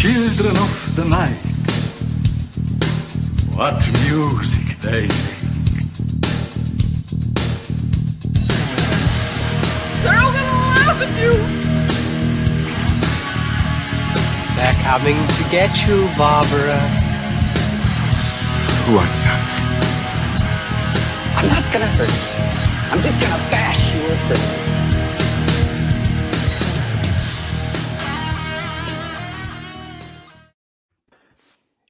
Children of the night, what music they make. They're all gonna laugh at you! They're coming to get you, Barbara. What's up? I'm not gonna hurt you. I'm just gonna bash you a bit.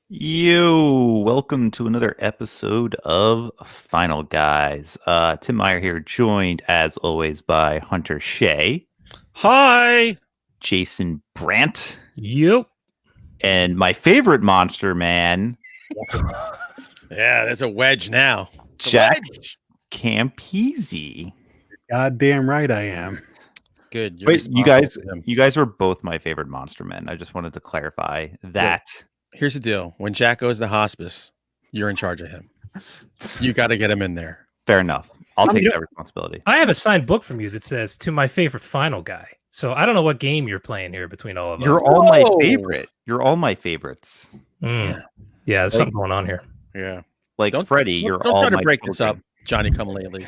Yo, welcome to another episode of Final Guys. Tim Meyer here, joined as always by Hunter Shea. Hi, Jason Brandt. Yep. And my favorite monster man, Yeah, there's a wedge now. It's a Jack wedge. Campese. Goddamn right I am. Good. You're Wait, you responsible for him. guys are both my favorite monster men. I just wanted to clarify that. Here's the deal. When Jack goes to hospice, you're in charge of him. You got to get him in there. Fair enough. I'll take you that know- responsibility. I have a signed book from you that says "To my favorite final guy." So I don't know what game you're playing here between all of us. You're all my Whoa. favorite. You're all my favorites. Yeah, there's something going on here. Yeah. Like Don't- Freddie, you're Don't all try to my break this up, children. Johnny come lately.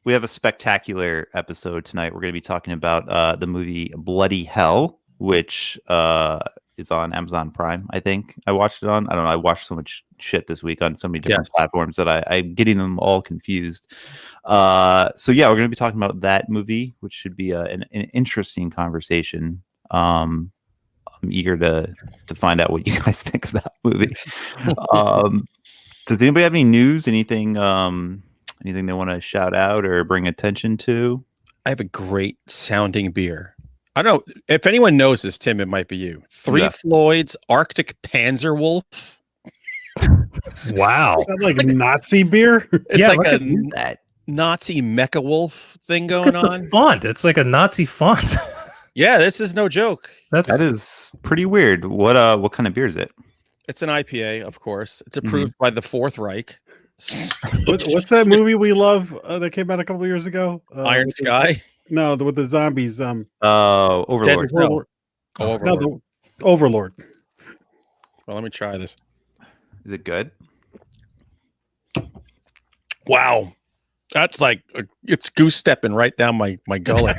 We have a spectacular episode tonight. We're going to be talking about the movie Bloody Hell, which is on Amazon Prime, I think. I watched it on. I don't know. I watched so much shit this week on so many different Yes. platforms that I'm getting them all confused. So yeah, we're going to be talking about that movie, which should be an interesting conversation. I'm eager to find out what you guys think of that movie. Does anybody have any news? Anything they want to shout out or bring attention to? I have a great sounding beer. I don't know if anyone knows this, Tim. It might be you. Three Yeah. Floyd's Arctic Panzerwolf. Wow. Is that like Nazi beer? It's Yeah, like look a at That Nazi mecha wolf thing Look going at the on. font. It's like a Nazi font. Yeah, this is no joke. That's that is pretty weird. What kind of beer is it? It's an IPA, of course. It's approved by the Fourth Reich. What's that movie we love that came out a couple years ago? Iron with the- Sky. No, with the zombies. Overlord. Dead as hell. Overlord. Oh, No, Overlord. the Overlord. Well, let me try this. Is it good? Wow. That's like, it's goose stepping right down my gullet.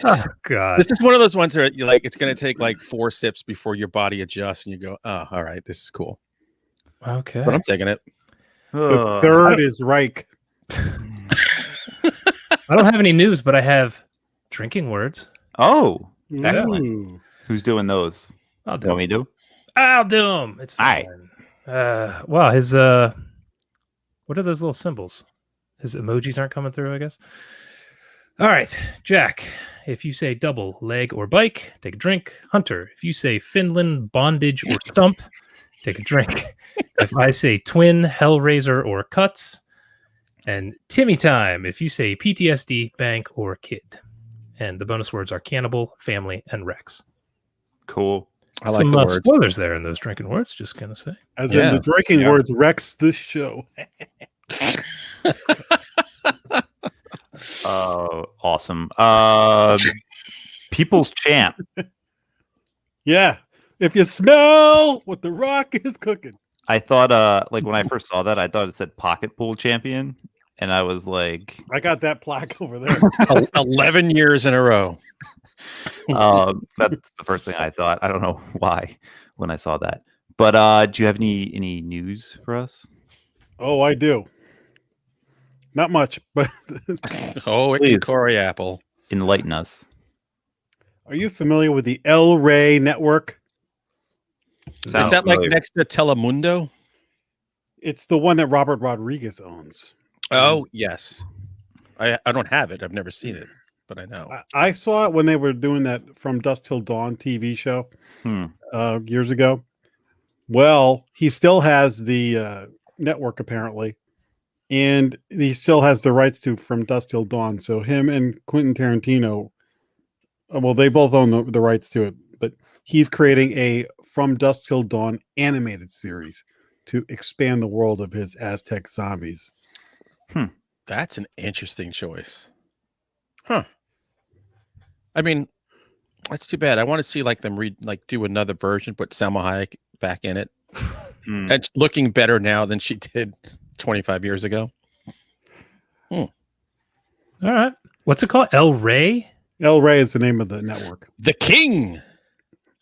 oh god. This is one of those ones where you like, it's going to take like 4 sips before your body adjusts and you go, oh, all right, this is cool. Okay. But I'm taking it. The third is Reich. I don't have any news, but I have drinking words. Oh, excellent. Ooh. Who's doing those? I'll do Want 'em. me to? I'll do them. It's Aye. fine. Wow, his what are those little symbols? His emojis aren't coming through, I guess. All right, Jack. If you say double, leg, or bike, take a drink. Hunter, if you say Finland, bondage, or stump, take a drink. If I say twin, Hellraiser, or cuts. And Timmy time, if you say PTSD, bank, or kid. And the bonus words are cannibal, family, and Rex. Cool. I like Some the words. spoilers there in those drinking words, just gonna say. As Yeah. in the drinking Yeah. words, Rex this show. Awesome. People's Champ. Yeah. If you smell what the Rock is cooking. I thought, like when I first saw that, I thought it said Pocket Pool Champion, and I was like, I got that plaque over there. 11 years in a row. that's the first thing I thought. I don't know why when I saw that. But do you have any news for us? Oh, I do. Not much, but Oh, it Please. can Corey Apple. Enlighten us. are you familiar with the El Rey network? Sounds Is that like familiar. next to Telemundo? It's the one that Robert Rodriguez owns. Oh, yes. I don't have it. I've never seen it, but I know. I saw it when they were doing that From Dusk Till Dawn TV show years ago. Well, he still has the network apparently, and he still has the rights to From Dusk Till Dawn. So him and Quentin Tarantino, well, they both own the rights to it, but he's creating a From Dusk Till Dawn animated series to expand the world of his Aztec zombies. That's an interesting choice. Huh. I mean, that's too bad. I want to see like them do another version, put Salma Hayek back in it. And looking better now than she did 25 years ago. All right. What's it called? El Rey? El Rey is the name of the network. The King.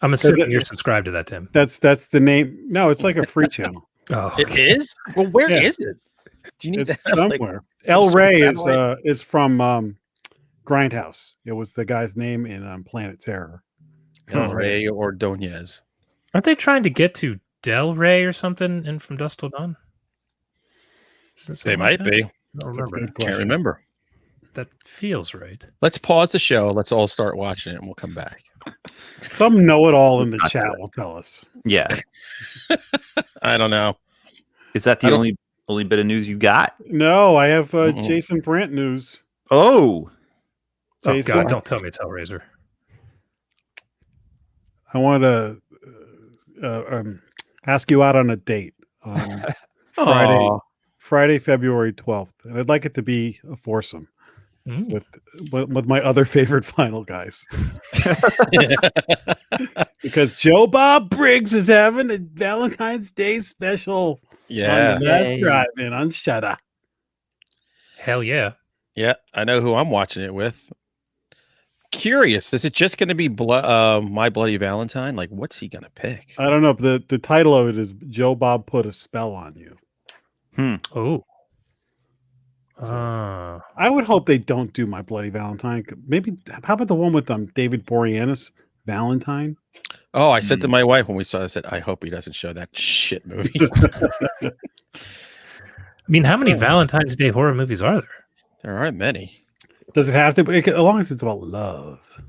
I'm assuming you're subscribed to that, Tim. That's the name. No, it's like a free channel. Oh, It is? Well, where is it? Do you need It's that? Like, somewhere. some El sort of Rey satellite? is from Grindhouse. It was the guy's name in Planet Terror. El Rey or Donez. aren't they trying to get to Del Rey or something in From Dusk Till Dawn? They might be. I don't remember. Good Can't question. remember. That feels right. Let's pause the show. Let's all start watching it and we'll come back. Some know-it-all in the chat will tell us. Yeah. I don't know. Is that the only bit of news you got? No, I have Jason Brandt news. Oh. Oh Jason, God! Don't tell me it's Hellraiser. I want to ask you out on a date on Friday, February 12th, and I'd like it to be a foursome with my other favorite final guys. Because Joe Bob Briggs is having a Valentine's Day special Yeah. on the Mass Drive-In on Shudder. Hell yeah! Yeah. I know who I'm watching it with. Curious. Is it just going to be My Bloody Valentine? Like, what's he going to pick? I don't know. But the title of it is Joe Bob Put a Spell on You. Oh. I would hope they don't do My Bloody Valentine. Maybe, how about the one with David Boreanaz, Valentine? Oh, I said to my wife when we saw it, I said, I hope he doesn't show that shit movie. I mean, how many Valentine's Day horror movies are there? There aren't many. Does it have to be? As long as it's about love.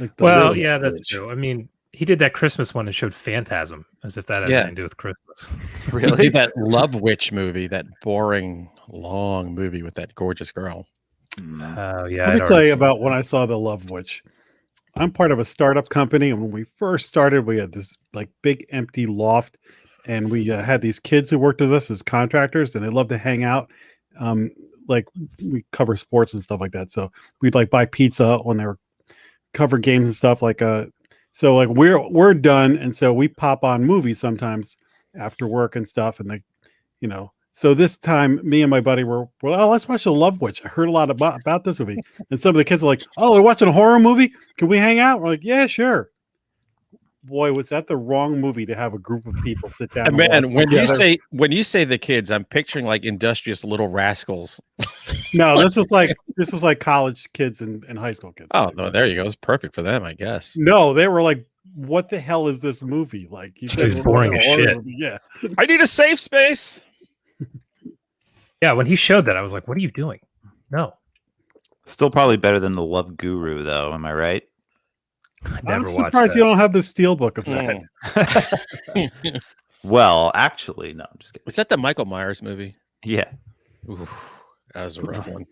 Like the Well, little yeah, that's village. true. I mean, he did that Christmas one and showed Phantasm, as if that has anything to do with Christmas. Really? Did that Love Witch movie, that boring, long movie with that gorgeous girl. Oh, yeah. Let me tell you about when I saw The Love Witch. I'm part of a startup company, and when we first started, we had this like big empty loft, and we had these kids who worked with us as contractors, and they loved to hang out. Like we cover sports and stuff like that, so we'd like buy pizza when they were cover games and stuff. Like so like we're done, and so we pop on movies sometimes after work and stuff, and So this time, me and my buddy were well, let's watch The Love Witch. I heard a lot about this movie, and some of the kids are like, "Oh, we're watching a horror movie. Can we hang out?" We're like, "Yeah, sure." Boy, was that the wrong movie to have a group of people sit down. And man, when together. you say the kids, I'm picturing like industrious little rascals. No, this was like college kids and high school kids. Oh no, there you go. It's perfect for them, I guess. No, they were like, "What the hell is this movie?" Like you said, It's boring as shit. Yeah, I need a safe space. Yeah, when he showed that, I was like, what are you doing? No. Still probably better than The Love Guru, though. Am I right? I never I'm watched surprised that. you don't have the steelbook of that. Well, actually, no. I'm just kidding. Is that the Michael Myers movie? Yeah. Ooh, that was a rough one.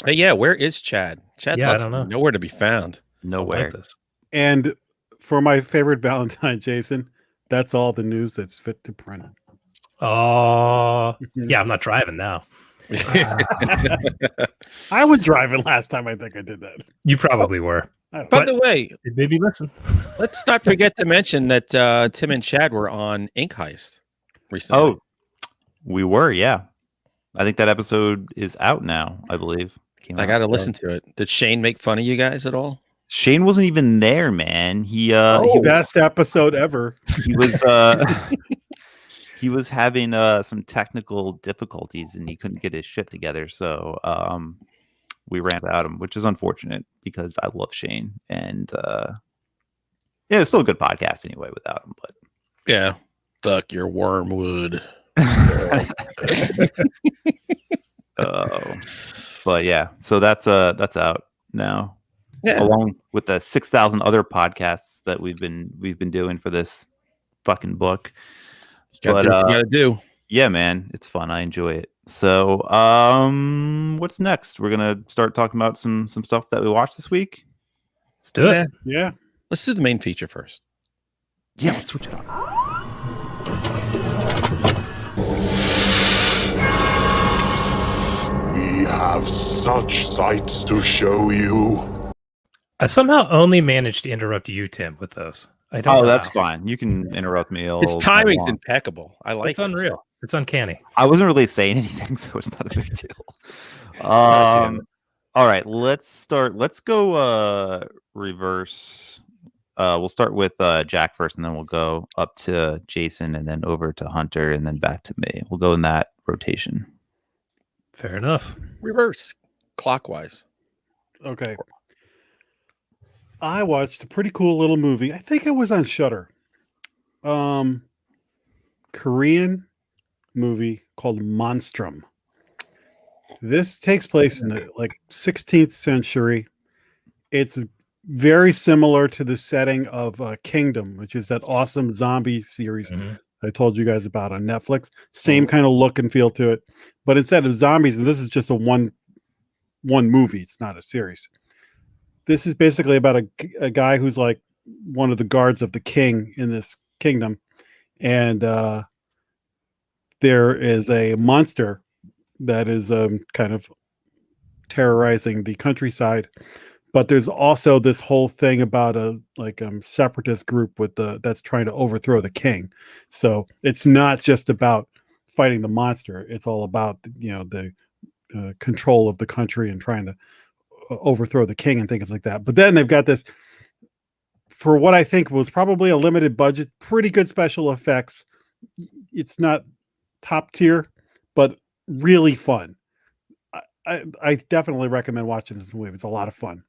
Hey, yeah, where is Chad? Chad, Yeah, I don't know. Nowhere to be found. Nowhere. This. And for my favorite Valentine, Jason, that's all the news that's fit to print. Oh, yeah, I'm not driving now. I was driving last time. I think I did that. You probably were. By the way, Maybe listen. let's not forget to mention that Tim and Chad were on Ink Heist recently. Oh, we were, yeah. I think that episode is out now, I believe. I got to listen to it. Did Shane make fun of you guys at all? Shane wasn't even there, man. He was, Best episode ever. he was he was having some technical difficulties and he couldn't get his shit together. So we ran without him, which is unfortunate because I love Shane. And yeah, it's still a good podcast anyway without him. But Yeah. Fuck your wormwood. But yeah, so that's out now. Yeah. Along with the 6,000 other podcasts that we've been doing for this fucking book. Got to do what you got to do. Yeah, man, it's fun. I enjoy it. So, what's next? We're gonna start talking about some stuff that we watched this week. Let's do it. Yeah. Let's do the main feature first. Yeah, let's switch it up. have such sights to show you. I somehow only managed to interrupt you, Tim, with those. I don't know that's how. fine. You can interrupt me. His timing's impeccable. I like It's it. unreal. It's uncanny. I wasn't really saying anything, so it's not a big deal. damn it. All right, let's start. Let's go reverse. We'll start with Jack first, and then we'll go up to Jason, and then over to Hunter, and then back to me. We'll go in that rotation. Fair enough. Reverse, clockwise. Okay. I watched a pretty cool little movie. I think it was on Shudder. Korean movie called Monstrum. This takes place in the 16th century. It's very similar to the setting of Kingdom, which is that awesome zombie series I told you guys about on Netflix. Same kind of look and feel to it, but instead of zombies, and this is just a one movie. It's not a series. This is basically about a guy who's like one of the guards of the king in this kingdom, and there is a monster that is kind of terrorizing the countryside. But there's also this whole thing about a separatist group that's trying to overthrow the king. So it's not just about fighting the monster; it's all about the control of the country and trying to overthrow the king and things like that. But then they've got this, for what I think was probably a limited budget, pretty good special effects. It's not top tier, but really fun. I definitely recommend watching this movie. It's a lot of fun.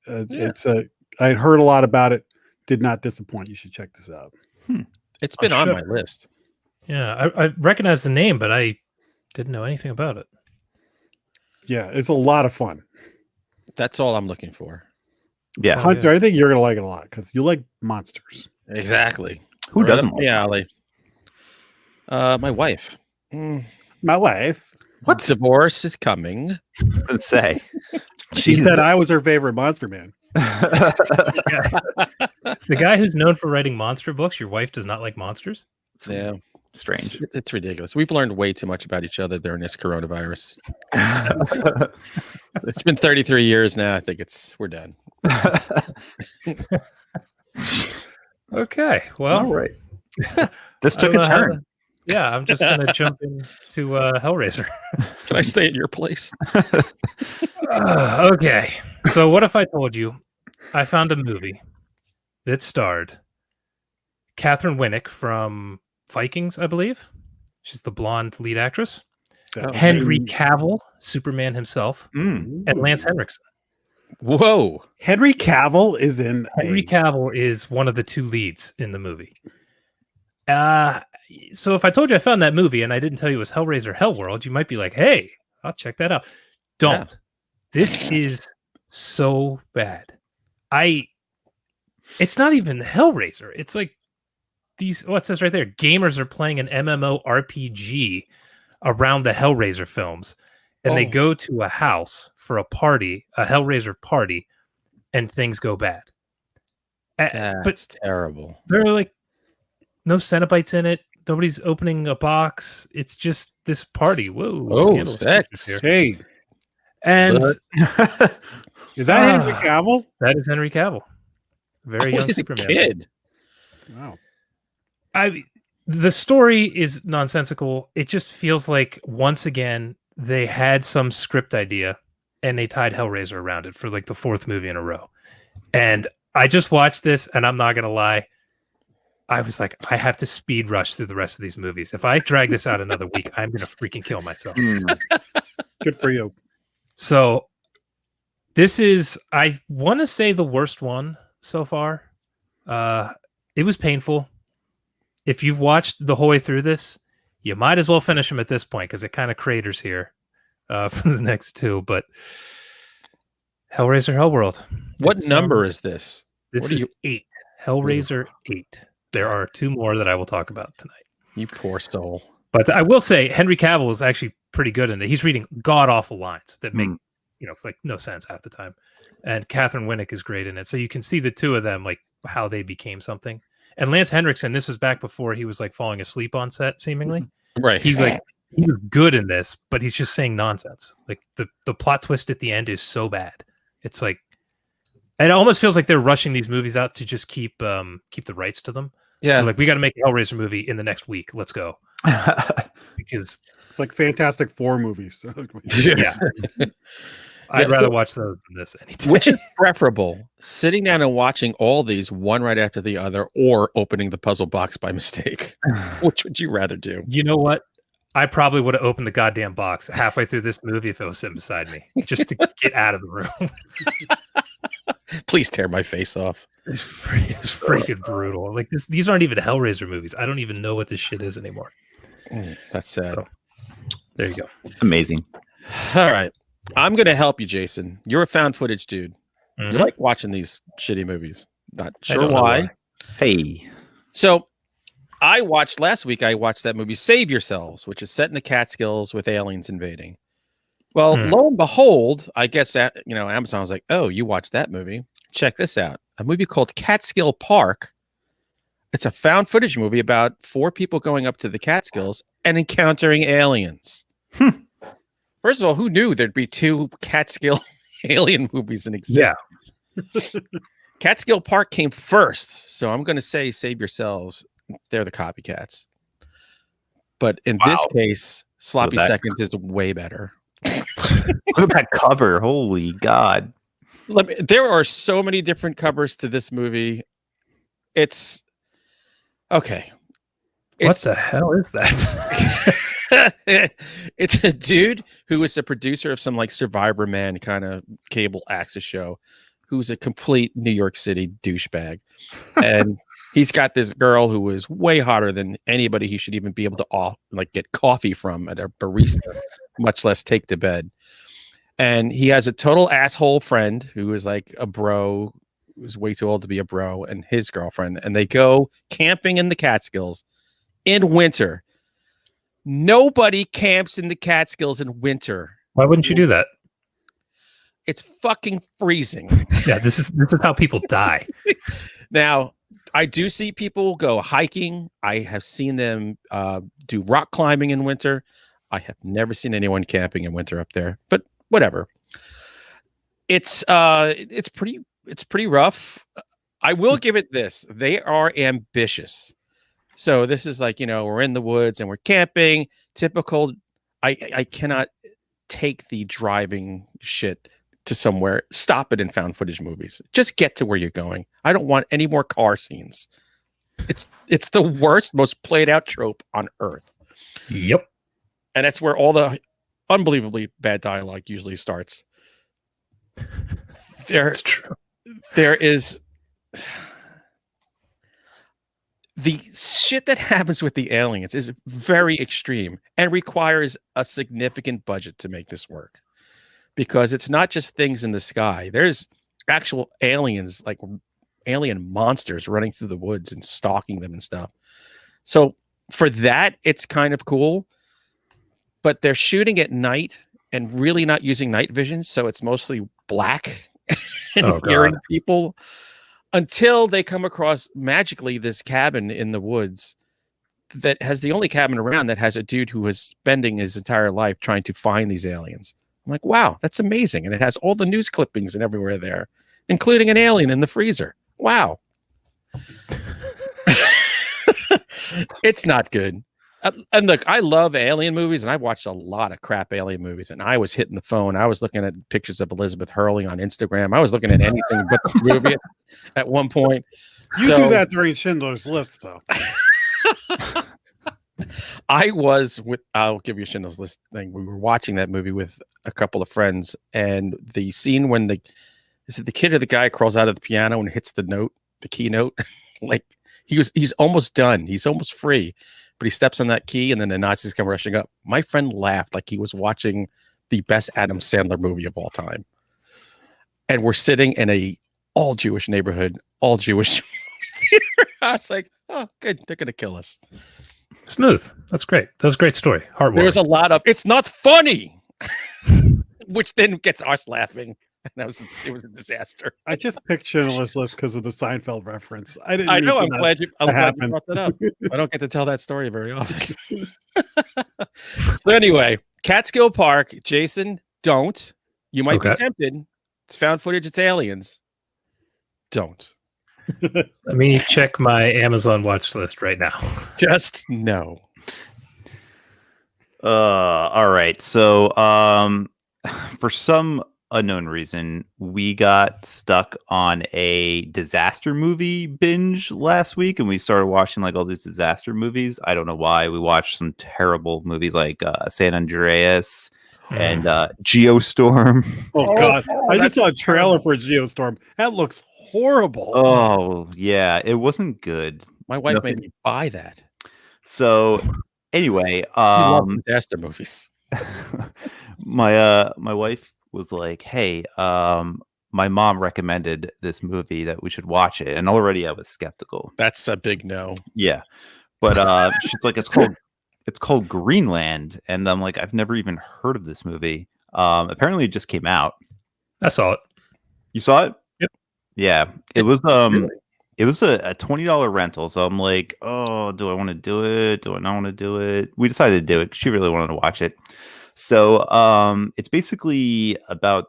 I heard a lot about it. Did not disappoint. You should check this out. It's been on my list. Yeah, I recognize the name, but I didn't know anything about it. Yeah, it's a lot of fun. That's all I'm looking for. Yeah, Hunter, I think you're gonna like it a lot because you like monsters. Exactly. Who doesn't? Yeah, Ali. My wife. My wife. What? Divorce is coming. Let's say. She said I was her favorite monster man. The guy who's known for writing monster books, your wife does not like monsters? Yeah. Strange. It's ridiculous. We've learned way too much about each other during this coronavirus. It's been 33 years now. I think we're done. Okay. Well, all right. This took a turn. I'm just going to jump into Hellraiser. Can I stay at your place? Okay. So what if I told you I found a movie that starred Catherine Winnick from Vikings, I believe. She's the blonde lead actress. Henry Cavill, Superman himself, and Lance Henriksen. Whoa. Henry Cavill is in. Henry Cavill is one of the two leads in the movie. So if I told you I found that movie and I didn't tell you it was Hellraiser Hellworld, you might be like, hey, I'll check that out. Don't. Yeah. This is so bad. It's not even Hellraiser. It's like it says right there, gamers are playing an MMO RPG around the Hellraiser films, and they go to a house for a party, a Hellraiser party, and things go bad. But terrible. There are like no Cenobites in it. Nobody's opening a box. It's just this party. Whoa! Sex. Hey, and is that Henry Cavill? That is Henry Cavill. Very young Superman. Kid. Wow. The story is nonsensical. It just feels like once again they had some script idea and they tied Hellraiser around it for like the fourth movie in a row. And I just watched this, and I'm not gonna lie, I was like, I have to speed rush through the rest of these movies. If I drag this out another week, I'm gonna freaking kill myself. Good for you. So this is, I want to say, the worst one so far. It was painful. If you've watched the whole way through this, you might as well finish them at this point because it kind of craters here for the next two. But Hellraiser Hellworld. What number is this? This is 8. Hellraiser 8. There are 2 more that I will talk about tonight. You poor soul. But I will say Henry Cavill is actually pretty good in it. He's reading god-awful lines that make like no sense half the time. And Catherine Winnick is great in it. So you can see the two of them, like how they became something. And Lance Henriksen, this is back before he was like falling asleep on set, seemingly. Right. He's like he was good in this, but he's just saying nonsense. Like the plot twist at the end is so bad. It's like it almost feels like they're rushing these movies out to just keep the rights to them. Yeah, so like we got to make a Hellraiser movie in the next week. Let's go. Because it's like Fantastic Four movies. yeah. I'd rather watch those than this any time. Which is preferable, sitting down and watching all these one right after the other, or opening the puzzle box by mistake? Which would you rather do? You know what? I probably would have opened the goddamn box halfway through this movie if it was sitting beside me, just to get out of the room. Please tear my face off. It's freaking brutal. Like these aren't even Hellraiser movies. I don't even know what this shit is anymore. That's sad. So, there you go. Amazing. All right. I'm going to help you, Jason. You're a found footage dude. Mm-hmm. You like watching these shitty movies. Not sure why. Hey. So last week, I watched that movie, Save Yourselves, which is set in the Catskills with aliens invading. Well, lo and behold, I guess that, Amazon was like, oh, you watched that movie. Check this out. A movie called Catskill Park. It's a found footage movie about 4 people going up to the Catskills and encountering aliens. First of all, who knew there'd be 2 Catskill alien movies in existence? Yeah. Catskill Park came first, so I'm going to say Save Yourselves. They're the copycats. But in this case, Sloppy Seconds is way better. Look at that cover. Holy God. There are so many different covers to this movie. It's okay. What the hell is that? It's a dude who is a producer of some like Survivor Man kind of cable access show, who's a complete New York City douchebag. And he's got this girl who is way hotter than anybody he should even be able to get coffee from at a barista, much less take to bed. And he has a total asshole friend who is like a bro, who's way too old to be a bro, and his girlfriend. And they go camping in the Catskills in winter. Nobody camps in the Catskills in winter. Why wouldn't you do that? It's fucking freezing. Yeah, this is how people die. Now, I do see people go hiking. I have seen them do rock climbing in winter. I have never seen anyone camping in winter up there, but whatever. It's pretty rough. I will give it this. They are ambitious. So this is like, we're in the woods and we're camping. Typical. I cannot take the driving shit to somewhere. Stop it in found footage movies. Just get to where you're going. I don't want any more car scenes. It's the worst, most played out trope on earth. Yep. And that's where all the unbelievably bad dialogue usually starts. That's true. There is the shit that happens with the aliens is very extreme and requires a significant budget to make this work, because it's not just things in the sky. There's actual aliens, like alien monsters running through the woods and stalking them and stuff. So for that, it's kind of cool, but they're shooting at night and really not using night vision. So it's mostly black and hearing people until they come across magically this cabin in the woods that has the only cabin around that has a dude who is spending his entire life trying to find these aliens. I'm like, wow, that's amazing. And it has all the news clippings and everywhere there, including an alien in the freezer. Wow. It's not good. And look, I love alien movies, and I've watched a lot of crap alien movies, and I was hitting the phone. I was looking at pictures of Elizabeth Hurley on Instagram. I was looking at anything but the movie at one point. You do that during Schindler's List, though. I'll give you a Schindler's List thing. We were watching that movie with a couple of friends, and the scene when the kid or the guy crawls out of the piano and hits the key note, like he's almost done. He's almost free. But he steps on that key, and then the Nazis come rushing up. My friend laughed like he was watching the best Adam Sandler movie of all time. And we're sitting in a all Jewish neighborhood, all Jewish. I was like, oh, good. They're going to kill us. Smooth. That's great. That was a great story. Heartwarming. There's a lot of, it's not funny, which then gets us laughing. It was a disaster. I just picked Schindler's List because of the Seinfeld reference. I didn't. I mean know. for I'm that glad you. I'm to glad you happen. brought that up. I don't get to tell that story very often. So anyway, Catskill Park. Jason, don't. You might be tempted. It's found footage. It's aliens. Don't. Let me check my Amazon watch list right now. Just no. All right. So, for some unknown reason, we got stuck on a disaster movie binge last week, and we started watching like all these disaster movies. I don't know why. We watched some terrible movies like San Andreas and Geostorm. Oh God! I just saw a trailer for Geostorm. That looks horrible. Oh yeah, it wasn't good. My wife made me buy that. So anyway, I love disaster movies. my wife was like, "Hey, my mom recommended this movie that we should watch it," and already I was skeptical. That's a big no. Yeah, but she's like, "It's called Greenland," and I'm like, "I've never even heard of this movie." Apparently, it just came out. I saw it. You saw it? Yep. Yeah, it was Really? It was a $20 rental, so I'm like, oh, do I want to do it? Do I not want to do it? We decided to do it 'cause she really wanted to watch it. So it's basically about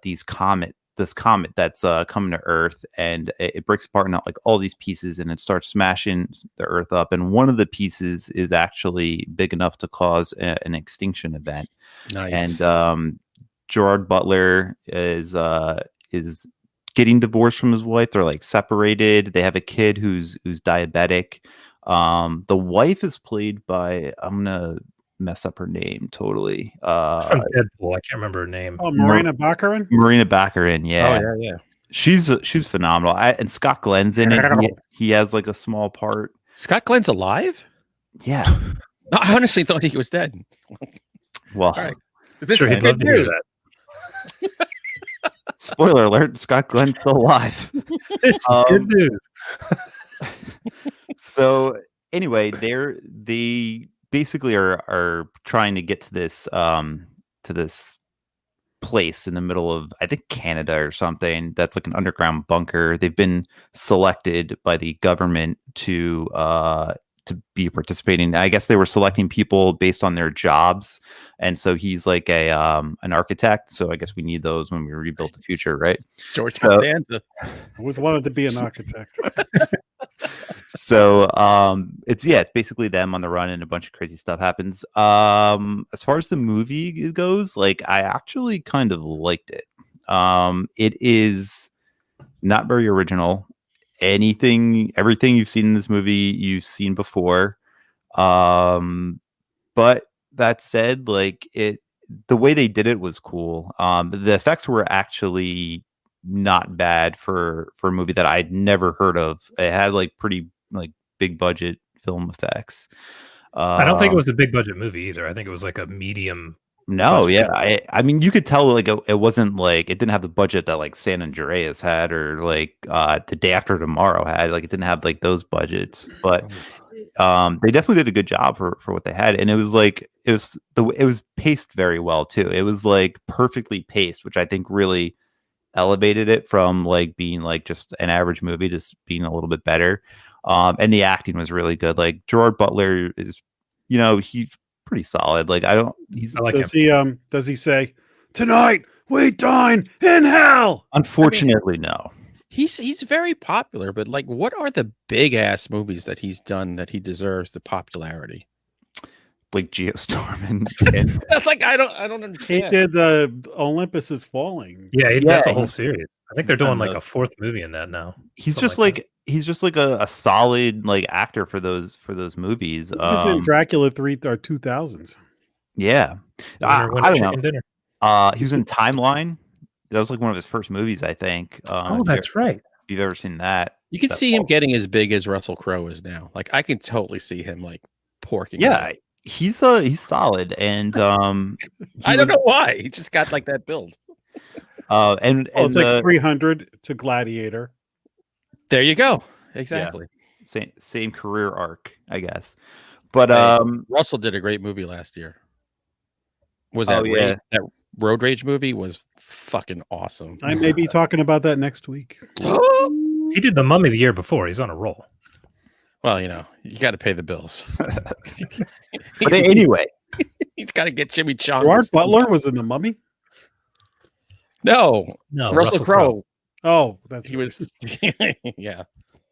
this comet that's coming to Earth, and it breaks apart into like all these pieces, and it starts smashing the Earth up. And one of the pieces is actually big enough to cause an extinction event. Nice. And Gerard Butler is getting divorced from his wife. They're like separated. They have a kid who's diabetic. The wife is played by, I'm gonna mess up her name totally. From Deadpool, I can't remember her name. Oh, Marina Baccarin. Marina Baccarin, yeah. Oh yeah. She's phenomenal. And Scott Glenn's in it. He has like a small part. Scott Glenn's alive? Yeah. I honestly thought he was dead. Well, all right. This sure is he'd love good to hear news. that. Spoiler alert: Scott Glenn's still alive. This is good news. So anyway, they basically are trying to get to this place in the middle of, I think, Canada or something. That's like an underground bunker. They've been selected by the government to be participating. I guess they were selecting people based on their jobs, and so he's like an architect. So I guess we need those when we rebuild the future, right? George Costanza. I always wanted to be an architect. So it's basically them on the run, and a bunch of crazy stuff happens. As far as the movie goes, like, I actually kind of liked it. It is not very original. Everything you've seen in this movie, you've seen before. But that said, like, the way they did it was cool. The effects were actually not bad for a movie that I'd never heard of. It had like pretty like big budget film effects. I don't think it was a big budget movie either. I think it was like a medium. No, yeah, I mean, you could tell like it wasn't like, it didn't have the budget that like San Andreas had, or like The Day After Tomorrow had. Like, it didn't have like those budgets, but they definitely did a good job for what they had, and it was like it was paced very well too. It was like perfectly paced, which I think really elevated it from like being like just an average movie to being a little bit better. And the acting was really good. Like, Gerard Butler is, he's pretty solid. Like, I like him. Does he say, "Tonight we dine in hell"? Unfortunately, no. He's very popular, but like, what are the big ass movies that he's done that he deserves the popularity? Like Geostorm and like, I don't understand. He did the Olympus Is Falling. Yeah, that's a whole series. I think they're doing like a fourth movie in that now. He's just like he's just like a solid like actor for those movies. He was in Dracula 3 or 2000. Yeah, I don't know. Dinner. He was in Timeline. That was like one of his first movies, I think. That's right. If you've ever seen that, you can see him getting as big as Russell Crowe is now. Like, I can totally see him like porking. Yeah, he's solid, and I don't know why he just got like that build. And it's like 300 to Gladiator. There you go. Exactly. Yeah. Same career arc, I guess. But Russell did a great movie last year. Was that road rage movie was fucking awesome. I may be talking about that next week. He did The Mummy the year before. He's on a roll. Well, you know, you got to pay the bills. But anyway, He's got to get Jimmy Chung. Gerard Butler was in The Mummy? No, No, Russell Crowe. Oh, that's He was. Yeah.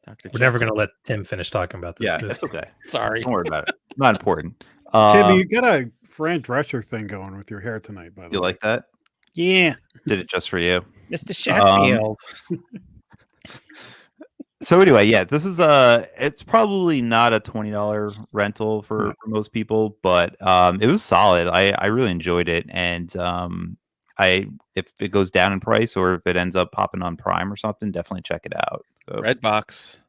Dr. We're never going to let Tim finish talking about this. yeah, too. that's okay. Sorry. Don't worry about it. Not important. Tim, you got a Fran Drescher thing going with your hair tonight, by the You way. like that? Yeah. Did it just for you. Mr. Sheffield. So anyway, yeah, this is it's probably not a $20 rental for most people, but it was solid. I really enjoyed it, and if it goes down in price or if it ends up popping on Prime or something, definitely check it out. So, Redbox.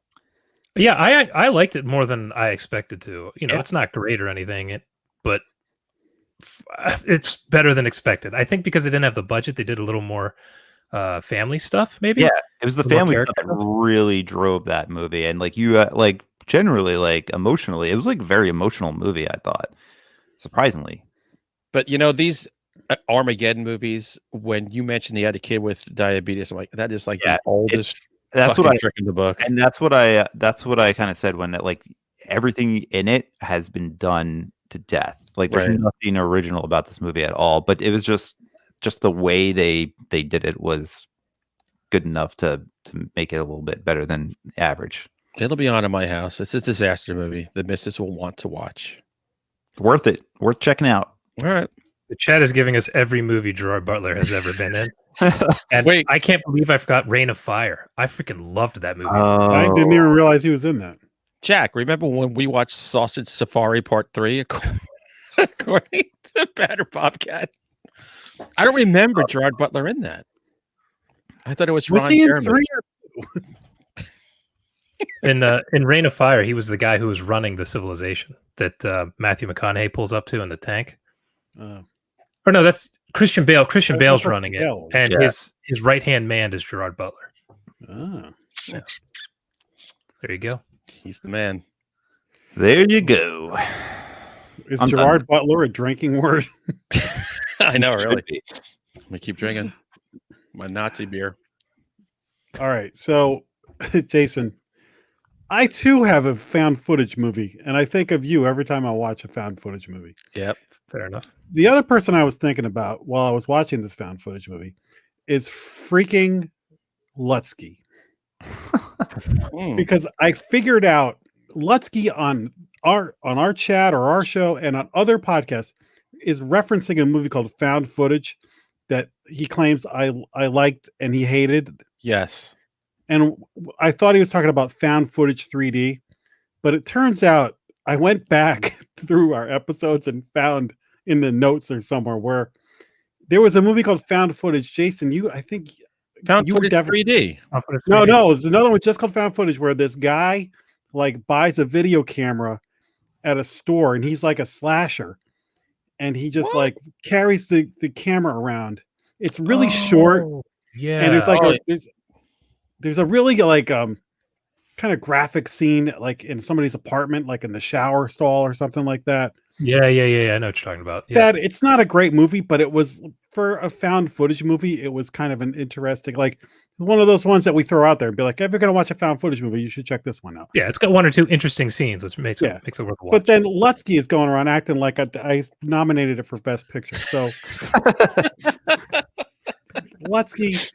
Yeah, I liked it more than I expected to. You know, Yeah. it's not great or anything, but it's better than expected. I think because they didn't have the budget, they did a little more family stuff, maybe. yeah, it was the The more family stuff character that stuff? really drove that movie, and like you like generally like emotionally, it was like a very emotional movie. I thought, surprisingly. But you know, these Armageddon movies, when you mentioned he had a kid with diabetes, I'm like, that is like Yeah, the oldest That's fucking what I trick in the book. and that's what I kind of said when that like everything in it has been done to death. Like there's Right. nothing original about this movie at all, but it was just the way they did it was good enough to make it a little bit better than average. It'll be on in my house. It's a disaster movie. The missus will want to watch. Worth it. Worth checking out. All right. The chat is giving us every movie Gerard Butler has ever been in. And Wait. I can't believe I forgot Reign of Fire. I freaking loved that movie. I didn't even realize he was in that. Jack, remember when we watched Sausage Safari Part 3 according to Batter Bobcat? I don't remember Gerard Butler in that. I thought it was Was Ron he in Jeremy. 3 in Reign of Fire, he was the guy who was running the civilization that Matthew McConaughey pulls up to in the tank. or Or no, that's Christian Bale. Christian That's Bale's Christian running it, Bale. and Yeah. his right hand man is Gerard Butler. Ah. There you go. He's the man. There you go. Is I'm Gerard Butler a drinking word? I know, Should really. be. I'm gonna keep drinking my Nazi beer. All right. So, Jason, I too have a found footage movie, and I think of you every time I watch a found footage movie. Yep. Fair enough. The other person I was thinking about while I was watching this found footage movie is freaking Lutsky, Mm. because I figured out Lutsky on our chat or our show and on other podcasts is referencing a movie called Found Footage that he claims I liked and he hated. Yes. And I thought he was talking about Found Footage 3D, but it turns out I went back through our episodes and found in the notes or somewhere where there was a movie called Found Footage. Jason, I think Found you were footage definitely 3D. no, it's another one just called Found Footage where this guy like buys a video camera at a store and he's like a slasher and he just like carries the camera around. It's really short. Yeah. And there's like Oh, there's a really like kind of graphic scene like in somebody's apartment, like in the shower stall or something like that. yeah. I know what you're talking about. Yeah. That it's not a great movie, but it was for a found footage movie. It was kind of an interesting, like one of those ones that we throw out there and be like, if you're gonna watch a found footage movie, you should check this one out. Yeah, it's got one or two interesting scenes, which makes it worth a watch. But then Lutsky is going around acting like I nominated it for Best Picture. So Lutsky.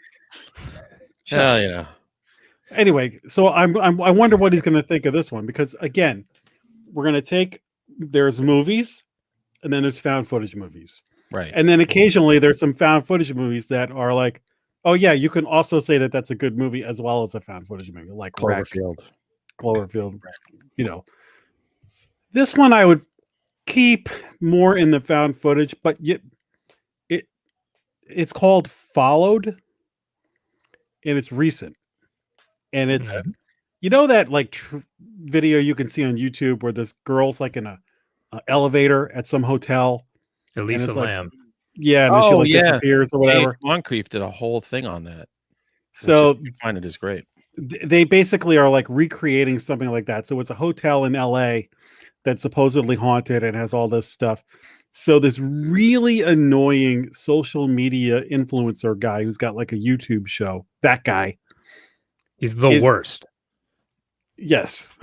hell yeah. Anyway, so I wonder what he's going to think of this one because again, we're going to take there's movies, and then there's found footage movies, Right. and then occasionally there's some found footage movies that are like, oh yeah, you can also say that that's a good movie as well as a found footage movie, like Wreck, Cloverfield. You know, this one I would keep more in the found footage, but yet it's called Followed, and it's recent. And it's, you know, that like video you can see on YouTube where this girl's like in a elevator at some hotel. Elisa like, Lamb. Yeah. And then she like disappears or whatever. Moncrief did a whole thing on that. So I find it is great. They basically are like recreating something like that. So it's a hotel in LA that's supposedly haunted and has all this stuff. So this really annoying social media influencer guy who's got like a YouTube show, that guy. He's the worst. Yes.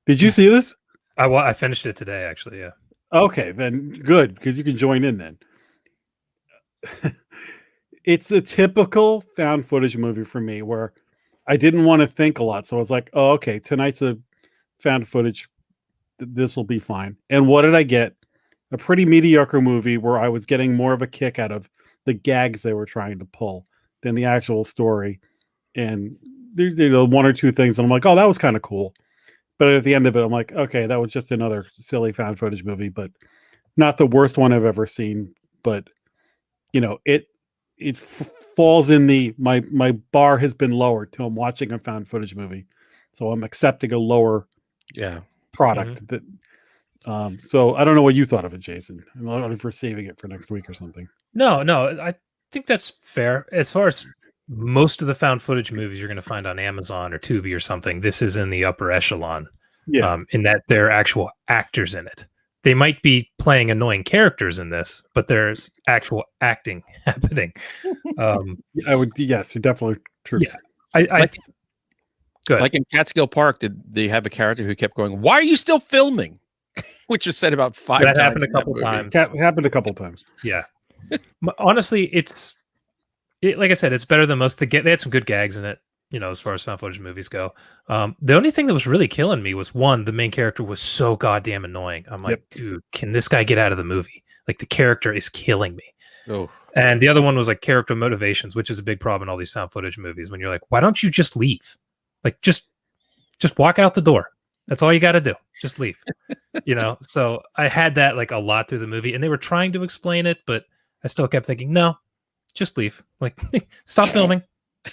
Did you see this? I finished it today, actually. Yeah. Okay, then good, because you can join in then. It's a typical found footage movie for me where I didn't want to think a lot. So I was like, oh, okay, tonight's a found footage. This will be fine. And what did I get? A pretty mediocre movie where I was getting more of a kick out of the gags they were trying to pull than the actual story. And there's one or two things, and I'm like, oh, that was kind of cool. But at the end of it, I'm like, okay, that was just another silly found footage movie, but not the worst one I've ever seen. But it falls in the my bar has been lowered till I'm watching a found footage movie, so I'm accepting a lower product. That so I don't know what you thought of it, Jason. I'm not for saving it for next week or something. No, I think that's fair. As far as most of the found footage movies you're going to find on Amazon or Tubi or something, this is in the upper echelon. Yeah. In that there are actual actors in it. They might be playing annoying characters in this, but there's actual acting happening. Yes, you're definitely true. Yeah, good. Like in Catskill Park, did they have a character who kept going, "Why are you still filming?" Which is said about 5 times. That happened a couple times. Happened a couple times. Yeah. Honestly, like I said, it's better than most. They had some good gags in it, as far as found footage movies go. The only thing that was really killing me was, one, the main character was so goddamn annoying. I'm like, dude, can this guy get out of the movie? Like, the character is killing me. Oh. And the other one was like character motivations, which is a big problem in all these found footage movies. When you're like, why don't you just leave? Like, just walk out the door. That's all you got to do. Just leave. So I had that like a lot through the movie, and they were trying to explain it, but I still kept thinking, no, just leave. Like, stop filming.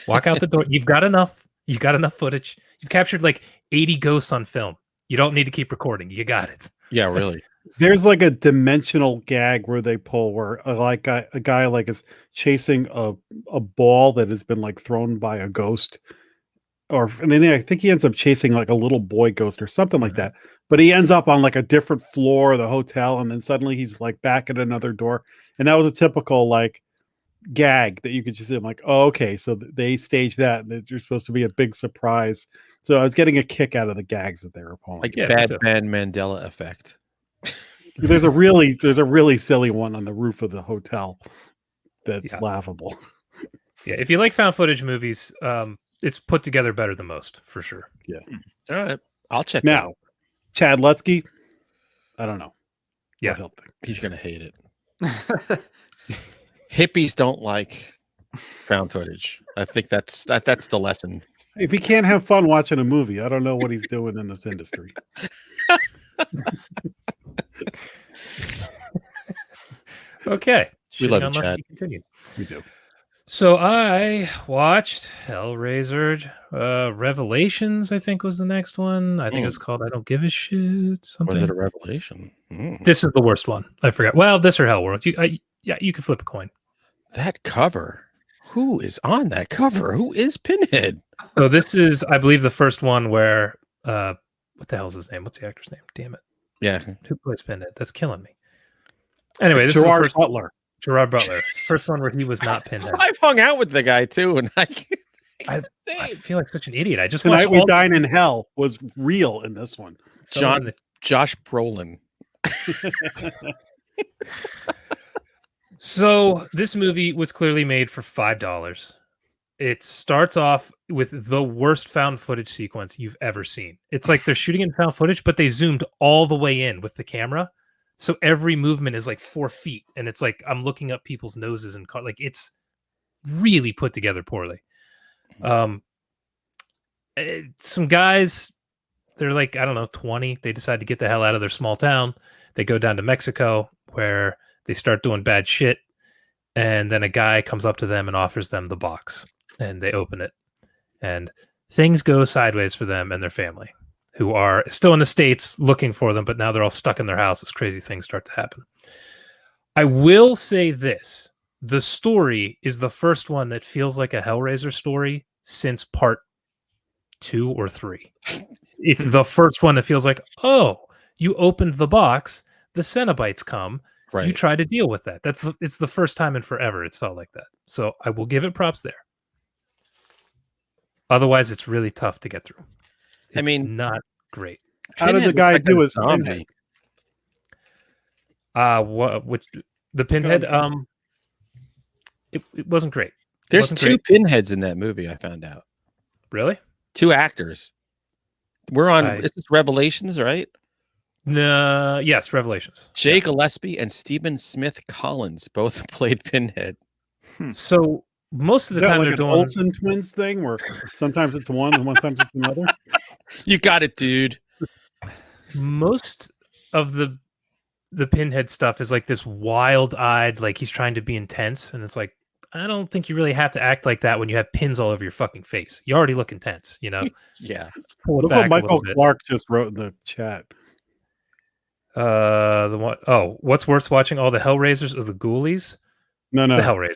Walk out the door. You've got enough. You've got enough footage. You've captured like 80 ghosts on film. You don't need to keep recording. You got it. Yeah, really. There's like a dimensional gag where they pull where like a guy like is chasing a ball that has been like thrown by a ghost. And then I think he ends up chasing like a little boy ghost or something like that. But he ends up on like a different floor of the hotel, and then suddenly he's like back at another door. And that was a typical like gag that you could just say, I'm like, oh, okay, so they staged that, and you're supposed to be a big surprise. So I was getting a kick out of the gags that they were pulling. Like Batman Mandela effect. There's a really silly one on the roof of the hotel that's laughable. Yeah, if you like found footage movies, it's put together better than most, for sure. Yeah. All right. I'll check now. that. Chad Lutsky, I don't know. Yeah. He's going to hate it. Hippies don't like found footage. I think that's the lesson. If he can't have fun watching a movie, I don't know what he's doing in this industry. Okay. We love you, unless Chad. we continue. We do. So I watched Hellraiser, Revelations, I think was the next one. I think it was called I Don't Give a Shit. Something. Was it a revelation? This is the worst one. I forgot. Well, this or Hellworld. You can flip a coin. That cover. Who is on that cover? Who is Pinhead? So this is, I believe, the first one where what the hell's his name? What's the actor's name? Damn it. Yeah. Who plays Pinhead? That's killing me. Anyway, this Gerard is the first Butler. Gerard Butler. It's the first one where he was not Pinhead. I've hung out with the guy too, and I feel like such an idiot. I just Tonight watched We Dine in Hell was real in this one. Josh Brolin. So this movie was clearly made for $5. It starts off with the worst found footage sequence you've ever seen. It's like they're shooting in found footage, but they zoomed all the way in with the camera. So every movement is like 4 feet. And it's like I'm looking up people's noses and like it's really put together poorly. Some guys, they're like, I don't know, 20. They decide to get the hell out of their small town. They go down to Mexico where they start doing bad shit. And then a guy comes up to them and offers them the box. And they open it. And things go sideways for them and their family, who are still in the States looking for them, but now they're all stuck in their houses. Crazy things start to happen. I will say this. The story is the first one that feels like a Hellraiser story since part 2 or 3. It's the first one that feels like, oh, you opened the box, the Cenobites come, Right. You try to deal with that. It's the first time in forever it's felt like that. So I will give it props there. Otherwise, it's really tough to get through. It's I mean, not great. How did the Pinhead guy looks do like a his zombie? Which the Pinhead? It wasn't great. There's two Pinheads in that movie. I found out. Really? 2 actors. We're on. Is this Revelations, right? No. Yes, Revelations. Jay Gillespie and Stephen Smith Collins both played Pinhead. So most of the Is that time like they're an doing Olsen twins thing where sometimes it's one and sometimes it's another? You got it, dude. most of the Pinhead stuff is like this wild-eyed, like he's trying to be intense, and it's like I don't think you really have to act like that when you have pins all over your fucking face. You already look intense, you know. Yeah. Let's pull it Look back what a Michael little bit. Clark just wrote in the chat. The one what's worse, watching all the Hellraisers or the Ghoulies? No. The Hellraisers.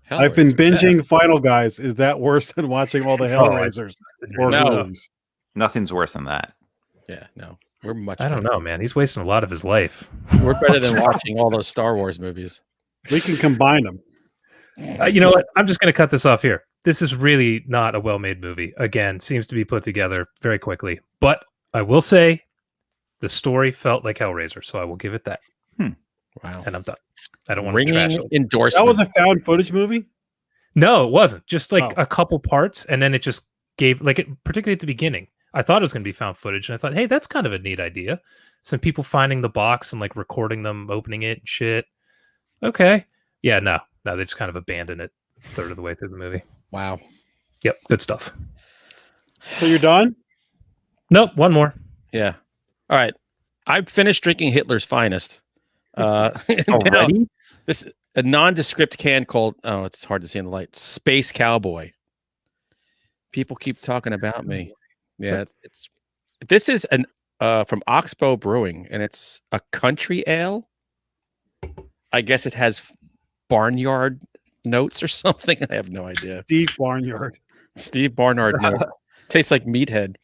I've been binging Final Guys. Is that worse than watching all the Hellraisers or No. Ghoulies? Nothing's worse than that. Yeah, no. We're much I don't know, man. He's wasting a lot of his life. We're better than watching all those Star Wars movies. We can combine them. You know what? I'm just going to cut this off here. This is really not a well-made movie. Again, seems to be put together very quickly. But I will say the story felt like Hellraiser, so I will give it that. Wow. And I'm done. I don't want to trash it. Endorsement. That was a found footage movie? No, it wasn't. Just like a couple parts, and then it just gave, like, it, particularly at the beginning, I thought it was going to be found footage, and I thought, hey, that's kind of a neat idea. Some people finding the box and like recording them opening it and shit. Okay. Yeah, no, they just kind of abandoned it a third of the way through the movie. Wow. Yep, good stuff. So you're done? Nope, one more. Yeah. All right. I've finished drinking Hitler's Finest. Already? This a nondescript can called it's hard to see in the light. Space Cowboy. People keep talking about me. Yeah, it's this is an from Oxbow Brewing, and it's a country ale. I guess it has barnyard notes or something. I have no idea. Steve Barnyard. Steve Barnard notes. Tastes like meathead.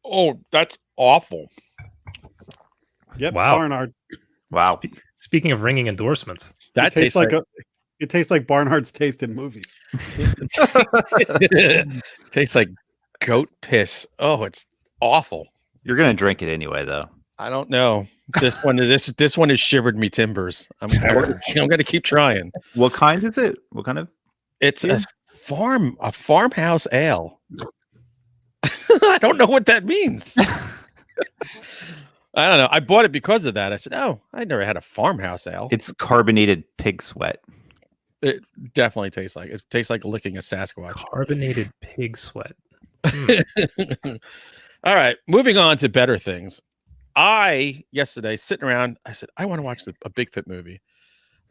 Oh, that's awful. Yep, Wow. Barnard. Wow. Speaking of ringing endorsements, That tastes like it tastes like Barnard's taste in movies. tastes like goat piss. Oh, it's awful. You're gonna drink it anyway, though. I don't know. This one has shivered me timbers. I'm gonna keep trying. What kind is it? What kind of? It's a farmhouse ale. I don't know what that means. I don't know. I bought it because of that. I said, "Oh, I never had a farmhouse ale." It's carbonated pig sweat. It definitely tastes like it tastes like licking a Sasquatch. carbonated pig sweat. All right, moving on to better things. Yesterday sitting around, I said, I want to watch a Bigfoot movie.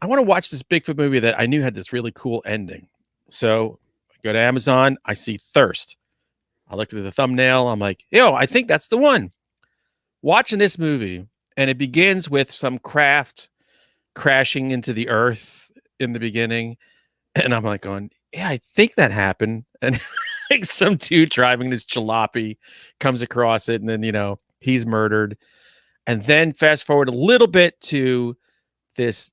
I want to watch this Bigfoot movie that I knew had this really cool ending. So I go to Amazon, I see Thirst. I looked at the thumbnail. I'm like, yo, I think that's the one. Watching this movie, and it begins with some craft crashing into the earth in the beginning. And I'm like going, yeah, I think that happened. And like some dude driving this jalopy comes across it, and then, he's murdered. And then fast forward a little bit to this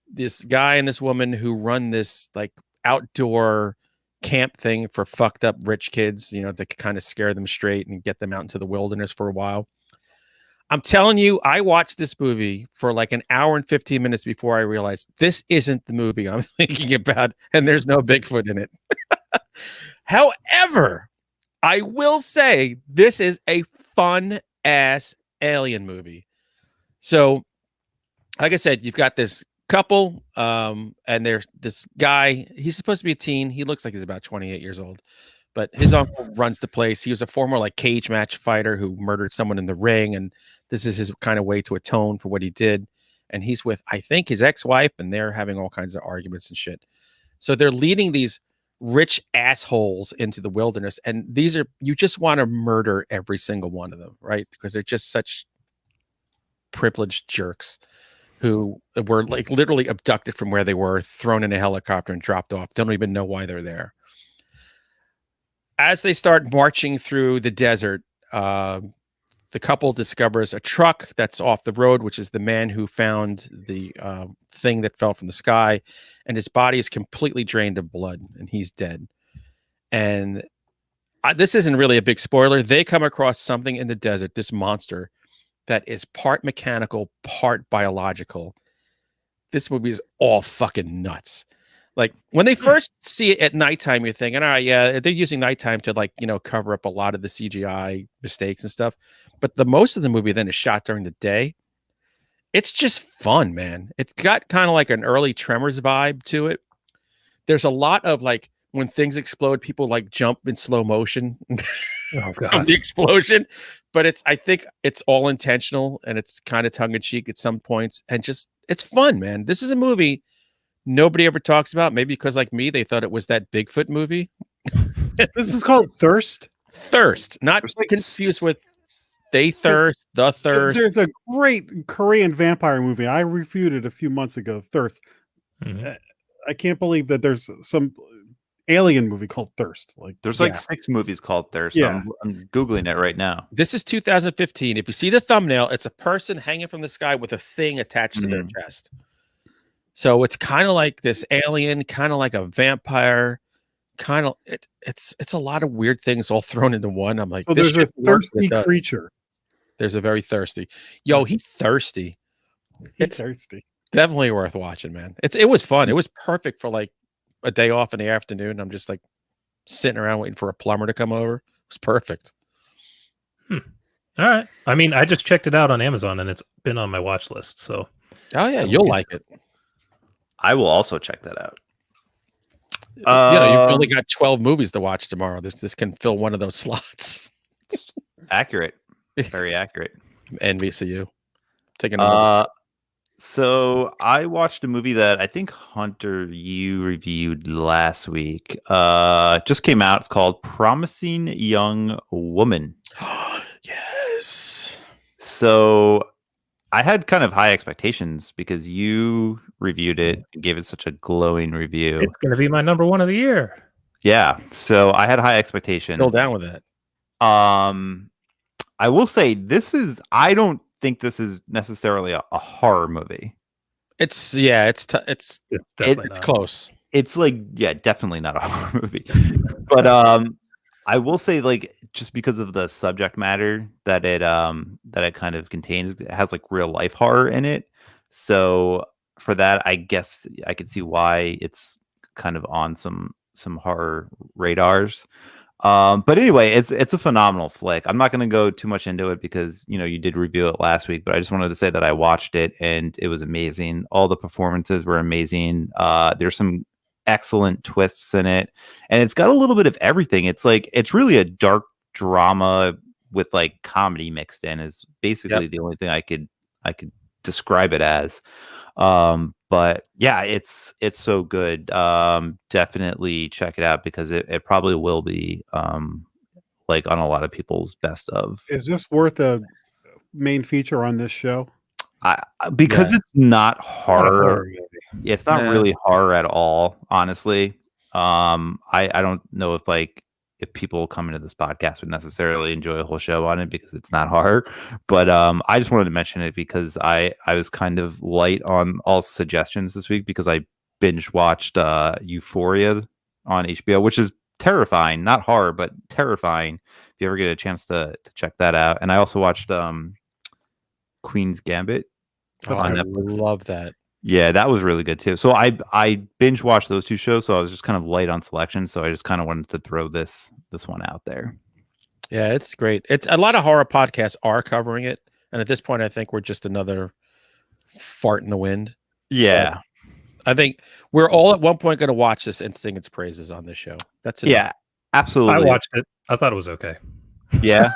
guy and this woman who run this like outdoor camp thing for fucked up rich kids, to kind of scare them straight and get them out into the wilderness for a while. I'm telling you, I watched this movie for like an hour and 15 minutes before I realized this isn't the movie I'm thinking about, and there's no Bigfoot in it. However, I will say this is a fun ass alien movie. So, like I said, you've got this couple, and there's this guy. He's supposed to be a teen. He looks like he's about 28 years old, but his uncle runs the place. He was a former like cage match fighter who murdered someone in the ring, and this is his kind of way to atone for what he did. And he's with, I think, his ex-wife, and they're having all kinds of arguments and shit. So they're leading these rich assholes into the wilderness, and you just want to murder every single one of them, right? Because they're just such privileged jerks who were like literally abducted from where they were, thrown in a helicopter and dropped off. They don't even know why they're there. As they start marching through the desert, the couple discovers a truck that's off the road, which is the man who found the thing that fell from the sky, and his body is completely drained of blood, and he's dead. And this isn't really a big spoiler. They come across something in the desert, this monster that is part mechanical, part biological. This movie is all fucking nuts. Like when they first see it at nighttime, you're thinking, all right, yeah, they're using nighttime to like, cover up a lot of the CGI mistakes and stuff. But the most of the movie then is shot during the day. It's just fun, man. It's got kind of like an early Tremors vibe to it. There's a lot of like when things explode, people like jump in slow motion from the explosion. But I think it's all intentional and it's kind of tongue in cheek at some points. And just, it's fun, man. This is a movie nobody ever talks about. Maybe because like me, they thought it was that Bigfoot movie. This is called Thirst. Thirst, not confused with They Thirst, The Thirst. There's a great Korean vampire movie I reviewed it a few months ago. Thirst. Mhm. I can't believe that there's some alien movie called Thirst. Like There's like 6 movies called Thirst. Yeah. I'm Googling it right now. This is 2015. If you see the thumbnail, it's a person hanging from the sky with a thing attached to their chest. So it's kind of like this alien, kind of like a vampire, kind of it's a lot of weird things all thrown into one. I'm like, so this there's a shit works, thirsty it does. creature. There's a very thirsty. Yo, he's thirsty. It's thirsty. Definitely worth watching, man. It was fun. It was perfect for like a day off in the afternoon. I'm just like sitting around waiting for a plumber to come over. It was perfect. All right. I mean, I just checked it out on Amazon and it's been on my watch list. So, oh yeah, you'll like it. I will also check that out. You've only got 12 movies to watch tomorrow. This can fill one of those slots. Accurate. Very accurate. Envious of you. Taking another. So I watched a movie that I think Hunter you reviewed last week. Just came out. It's called Promising Young Woman. Yes. So I had kind of high expectations because you reviewed it and gave it such a glowing review. it's going to be my number one of the year. Yeah. So I had high expectations. Still down with it. I will say I don't think this is necessarily a horror movie. It's Definitely not. close. It's like, yeah, definitely not a horror movie. But I will say, like, just because of the subject matter that it kind of contains, it has like real life horror in it. So for that, I guess I could see why it's kind of on some horror radars. But anyway, it's a phenomenal flick. I'm not going to go too much into it because you did review it last week, but I just wanted to say that I watched it and it was amazing. All the performances were amazing. There's some excellent twists in it, and it's got a little bit of everything. It's really a dark drama with like comedy mixed in. Is basically the only thing I could describe it as. But yeah, it's so good. Definitely check it out because it probably will be like on a lot of people's best of. Is this worth a main feature on this show? Because it's not horror. movie. It's not really horror at all, honestly. I don't know if people coming to this podcast would necessarily enjoy a whole show on it because it's not horror. But I just wanted to mention it because I was kind of light on all suggestions this week because I binge watched Euphoria on HBO, which is terrifying, not horror, but terrifying. If you ever get a chance to check that out. And I also watched Queen's Gambit on Netflix. Love that. Yeah, that was really good too. So I binge watched those 2 shows, so I was just kind of light on selection. So I just kind of wanted to throw this one out there. Yeah, it's great. It's a lot of horror podcasts are covering it, and at this point, I think we're just another fart in the wind. Yeah, but I think we're all at one point going to watch this and sing its praises on this show. That's it. Yeah, absolutely. I watched it. I thought it was okay. Yeah.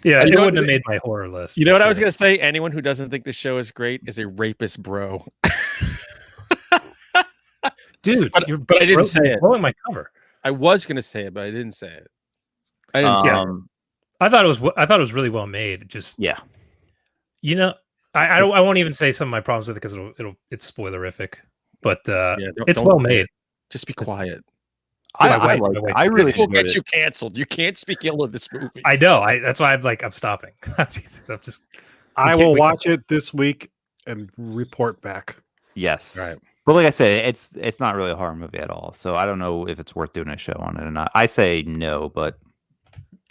Yeah, You it know wouldn't what- have made my horror list. You know for what I was sure. going to say? Anyone who doesn't think the show is great is a rapist, bro. Dude, But I didn't say it. Blowing my cover. I was going to say it, but I didn't say it. I didn't say it. I thought it was really well made. Just Yeah. I won't even say some of my problems with it because it's spoilerific. But Yeah, it's don't well say made. it. Just be quiet. I really This will enjoyed get it. you canceled. You can't speak ill of this movie. I know. That's why I'm stopping. I'm just. I can't will wait. watch it this week and report back. Yes. Right. But like I said, it's not really a horror movie at all. So I don't know if it's worth doing a show on it or not. I say no, but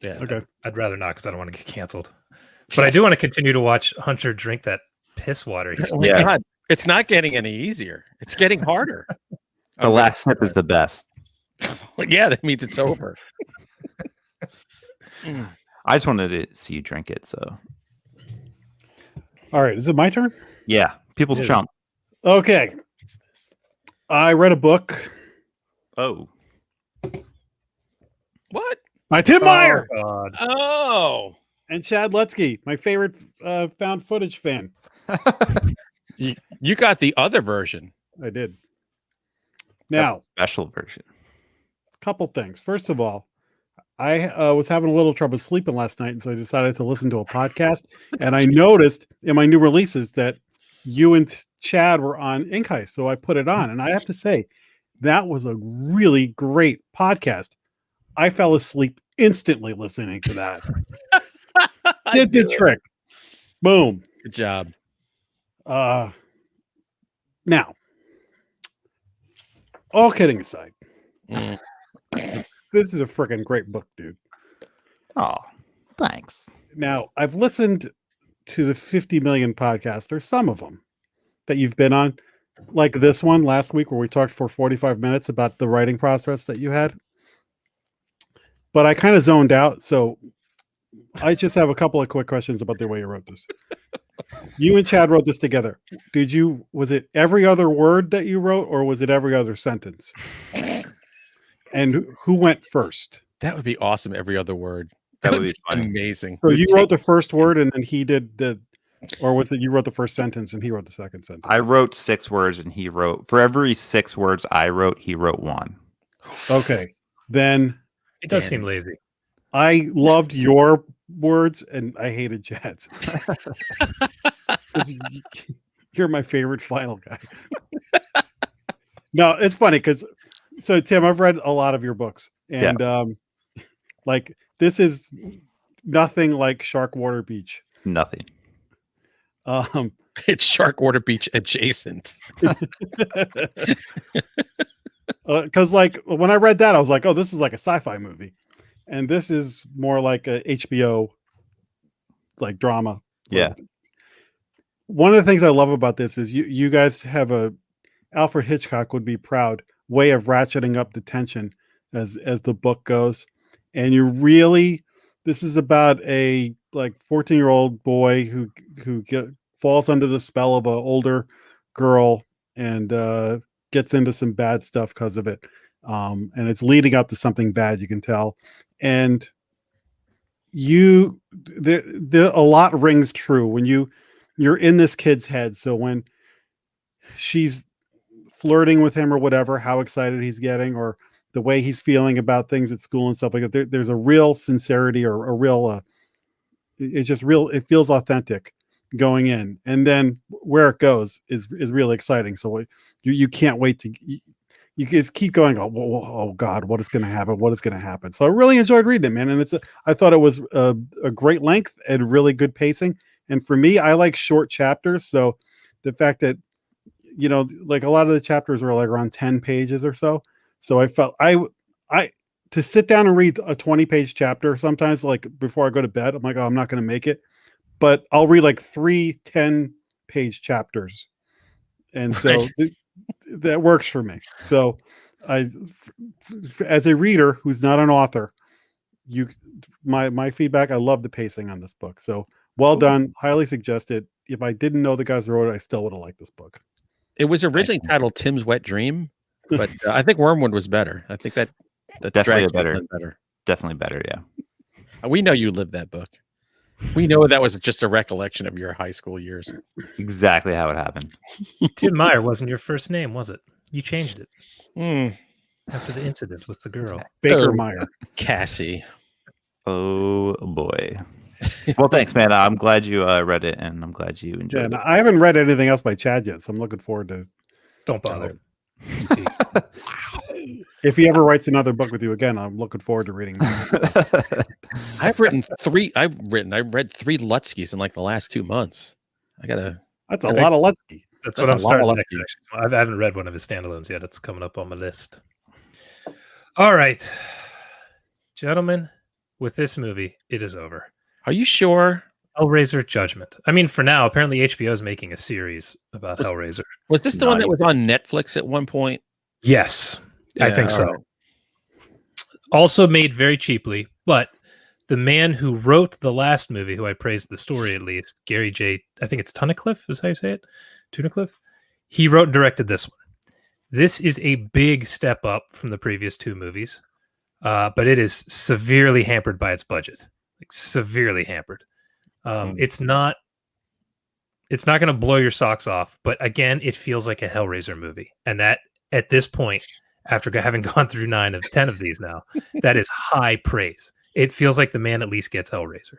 Yeah. Okay. I'd rather not because I don't want to get canceled. But I do want to continue to watch Hunter drink that piss water. He's Oh my God. It's not getting any easier. It's getting harder. the last sip is the best. Yeah, that means it's over. I just wanted to see you drink it. So All right. Is it my turn? yeah, people's It is. chump. Okay. I read a book Oh, What? by Tim Meyer God. Oh. and Chad Lutzke, my favorite found footage fan. You got the other version. I did. Now, special version. couple things. First of all, I was having a little trouble sleeping last night, and so I decided to listen to a podcast. And I noticed in my new releases that you and Chad were on Ink Heist, so I put it on. And I have to say, that was a really great podcast. I fell asleep instantly listening to that. Did the trick. Boom. Good job. Now, all kidding aside, Mm. this is a freaking great book, dude. Oh, thanks. Now, I've listened to the 50 million podcast, or some of them that you've been on, like this one last week where we talked for 45 minutes about the writing process that you had. But I kind of zoned out, so I just have a couple of quick questions about the way you wrote this. You and Chad wrote this together. Was it every other word that you wrote, or was it every other sentence? And who went first? That would be awesome. Every other word. That would be funny. amazing. So you wrote the first word and then he did or was it you wrote the first sentence and he wrote the second sentence? I wrote 6 words and he wrote, for every 6 words I wrote, he wrote 1. Okay. Then It does seem lazy. I loved your words and I hated Chad's. 'Cause You're my favorite final guy. No, it's funny because so Tim, I've read a lot of your books and like this is nothing like Sharkwater Beach. Nothing. It's Sharkwater Beach adjacent. Because like when I read that, I was like, oh, this is like a sci-fi movie, and this is more like a HBO like drama. Yeah. One of the things I love about this is you guys have a Alfred Hitchcock would be proud way of ratcheting up the tension as the book goes, and you really this is about a like 14-year-old boy who falls under the spell of an older girl and gets into some bad stuff because of it, and it's leading up to something bad, you can tell, and a lot rings true when you're in this kid's head. So when she's flirting with him or whatever, how excited he's getting, or the way he's feeling about things at school and stuff like that, there's a real sincerity or a real it's just real, it feels authentic going in, and then where it goes is really exciting. So you can't wait to you just keep going. Oh God, what is going to happen? What is going to happen? So I really enjoyed reading it, man. And I thought it was a great length and really good pacing. And for me, I like short chapters. So the fact that like a lot of the chapters were like around 10 pages or so. So I felt I to sit down and read a 20-page chapter sometimes, like before I go to bed, I'm like, oh, I'm not going to make it. But I'll read like 3 10-page chapters. And so that works for me. So as a reader who's not an author, my feedback, I love the pacing on this book. So well done. Highly suggested. If I didn't know the guys who wrote it, I still would have liked this book. It was originally titled Tim's Wet Dream, but I think Wormwood was better. I think that Definitely better. Definitely better. Yeah. We know you lived that book. We know that was just a recollection of your high school years. Exactly how it happened. Tim Meyer wasn't your first name, was it? You changed it Mm, after the incident with the girl. Baker Meyer. Cassie. Oh boy. Well, thanks, man. I'm glad you read it, and I'm glad you enjoyed Yeah, and it. I haven't read anything else by Chad yet, so I'm looking forward to. Don't bother. If he ever writes another book with you again, I'm looking forward to reading that. I've read 3 Lutskys in like the last 2 months. That's a lot of Lutsky. That's That's what a I'm lot starting of next. lucky. Actually. I haven't read one of his standalones yet. It's coming up on my list. All right, gentlemen, with this movie, it is over. Are you sure? Hellraiser Judgment. I mean, for now, apparently HBO is making a series about Hellraiser. Was this the one that was on Netflix at one point? Yes, I Yeah, think so. right. Also made very cheaply, but the man who wrote the last movie, who I praised the story at least, Gary J. I think it's Tunnicliffe, is how you say it? Tunnicliffe? He wrote and directed this one. This is a big step up from the previous 2 movies, but it is severely hampered by its budget. Like, severely hampered. It's not going to blow your socks off, but again, it feels like a Hellraiser movie. And that, at this point, after having gone through 9 of 10 of these now, that is high praise. It feels like the man at least gets Hellraiser.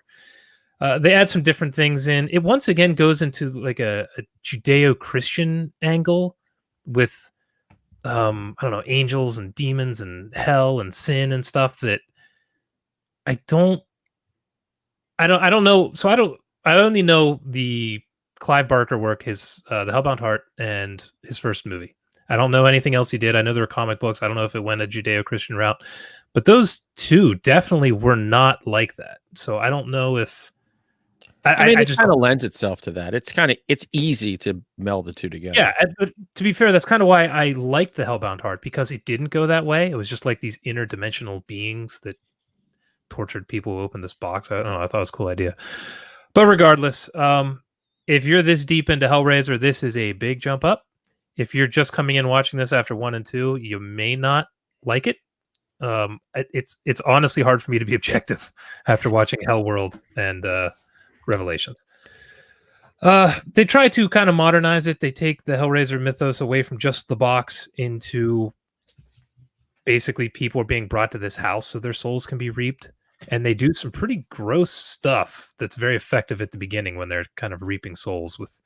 They add some different things in. It once again goes into a Judeo-Christian angle with, I don't know, angels and demons and hell and sin and stuff that I don't know. So I only know the Clive Barker work, his The Hellbound Heart, and his first movie. I don't know anything else he did. I know there were comic books. I don't know if it went a Judeo-Christian route, but those 2 definitely were not like that. So I don't know if I just kind of lends itself to that. It's easy to meld the 2 together. Yeah, but to be fair, that's kind of why I liked The Hellbound Heart, because it didn't go that way. It was just like these interdimensional beings that tortured people who opened this box. I don't know. I thought it was a cool idea. But regardless, if you're this deep into Hellraiser, this is a big jump up. If you're just coming in watching this after 1 and 2, you may not like it. It's honestly hard for me to be objective after watching Hellworld and Revelations. They try to kind of modernize it. They take the Hellraiser mythos away from just the box into basically people are being brought to this house so their souls can be reaped. And they do some pretty gross stuff that's very effective at the beginning when they're kind of reaping souls with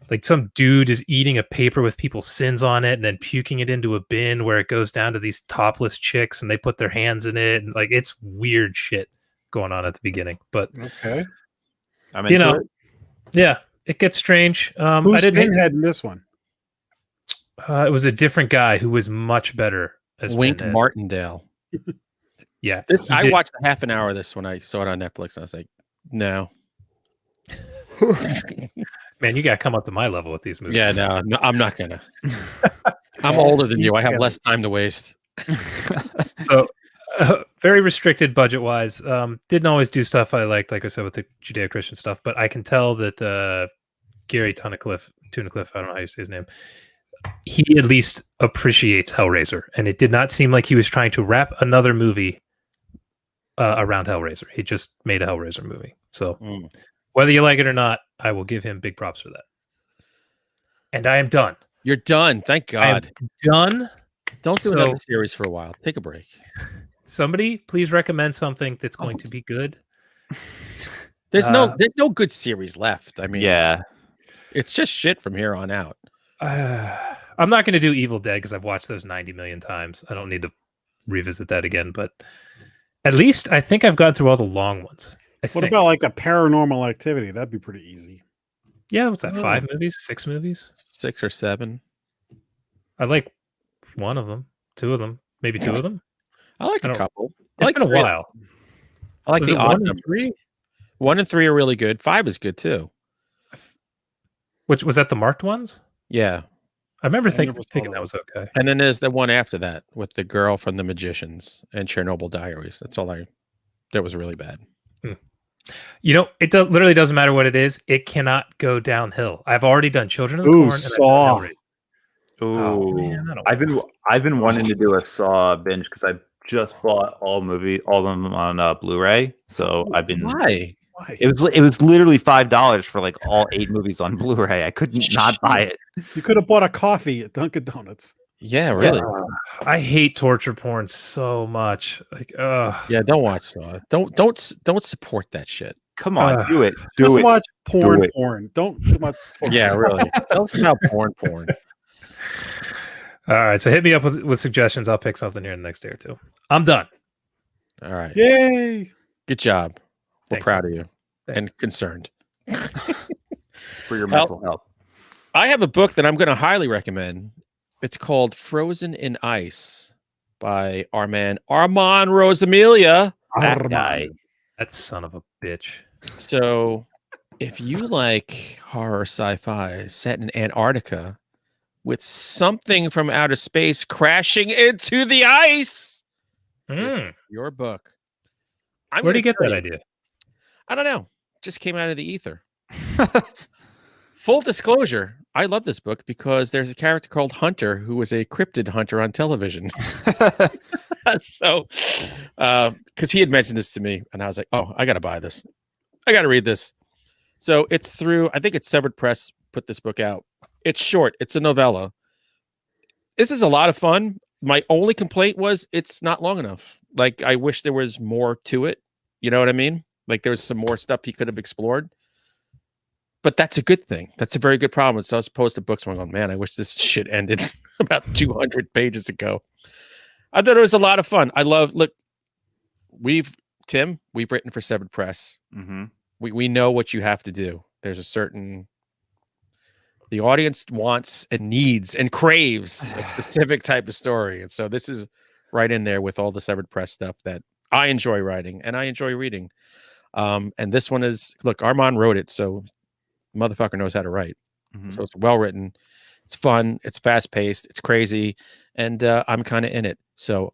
like some dude is eating a paper with people's sins on it and then puking it into a bin where it goes down to these topless chicks and they put their hands in it. And like, it's weird shit going on at the beginning, but Okay. I'm into it. Yeah, it gets strange. Who's Pinhead in this one? It was a different guy who was much better as Wink Pinhead. Martindale. Yeah. I watched a half an hour of this when I saw it on Netflix. And I was like, no. Man, you got to come up to my level with these movies. Yeah, no, I'm not going to. I'm older than you. I have less time to waste. So, very restricted budget-wise. Didn't always do stuff I liked, like I said, with the Judeo-Christian stuff, but I can tell that Gary Tunnicliffe, I don't know how you say his name, he at least appreciates Hellraiser, and it did not seem like he was trying to wrap another movie around Hellraiser. He just made a Hellraiser movie. So whether you like it or not, I will give him big props for that. And I am done. You're done. Thank God. I'm done. Don't do another series for a while. Take a break. Somebody please recommend something that's going to be good. There's no good series left. I mean, Yeah. It's just shit from here on out. I'm not going to do Evil Dead because I've watched those 90 million times. I don't need to revisit that again, but at least I think I've gotten through all the long ones. What about like a Paranormal Activity? That'd be pretty easy. Yeah, what's that? 5 movies? 6 movies? 6 or 7. I like one of them, 2 of them, maybe 2 of them. I like a couple. It's like been a while. I like Was the it odd 1 and number. 3? 1 and 3 are really good. 5 is good too. Which was that the marked ones? Yeah. I remember thinking that was okay. And then there's the one after that with the girl from The Magicians and Chernobyl Diaries. That's all that was really bad. You know, it literally doesn't matter what it is. It cannot go downhill. I've already done Children of the Corn. Saw. I've been wanting to do a Saw binge because I just bought all of them on Blu-ray. So I've been. Why? It was literally $5 for like all 8 movies on Blu-ray. I couldn't not buy it. You could have bought a coffee at Dunkin' Donuts. Yeah, really. I hate torture porn so much. Like, yeah, don't watch Saw. Don't support that shit. Come on, do it. Just watch porn. Don't too much. Yeah, really. Tell us about porn. All right, so hit me up with suggestions. I'll pick something here in the next day or two. I'm done. All right. Yay! Good job. We're Thanks, proud man. of you Thanks. and concerned. For your mental health. I have a book that I'm going to highly recommend. It's called Frozen in Ice by our man Armand Rosamilia. That guy. That son of a bitch. So if you like horror sci-fi set in Antarctica with something from outer space crashing into the ice, this is your book. Where do you get that idea? I don't know. Just came out of the ether. Full disclosure, I love this book because there's a character called Hunter who was a cryptid hunter on television. So, because he had mentioned this to me, and I was like, oh, I got to buy this. I got to read this. So it's through, I think it's Severed Press put this book out. It's short. It's a novella. This is a lot of fun. My only complaint was it's not long enough. Like, I wish there was more to it. You know what I mean? Like, there was some more stuff he could have explored. But that's a good thing. That's a very good problem. So as opposed to books where I'm going, man, I wish this shit ended about 200 pages ago. I thought it was a lot of fun. Look, we've written for Severed Press. Mm-hmm. We know what you have to do. There's a certain, the audience wants and needs and craves a specific type of story. And so this is right in there with all the Severed Press stuff that I enjoy writing and I enjoy reading. And this one is, look, Armand wrote it. So motherfucker knows how to write. Mm-hmm. So it's well written, it's fun, it's fast paced, it's crazy, and I'm kind of in it. So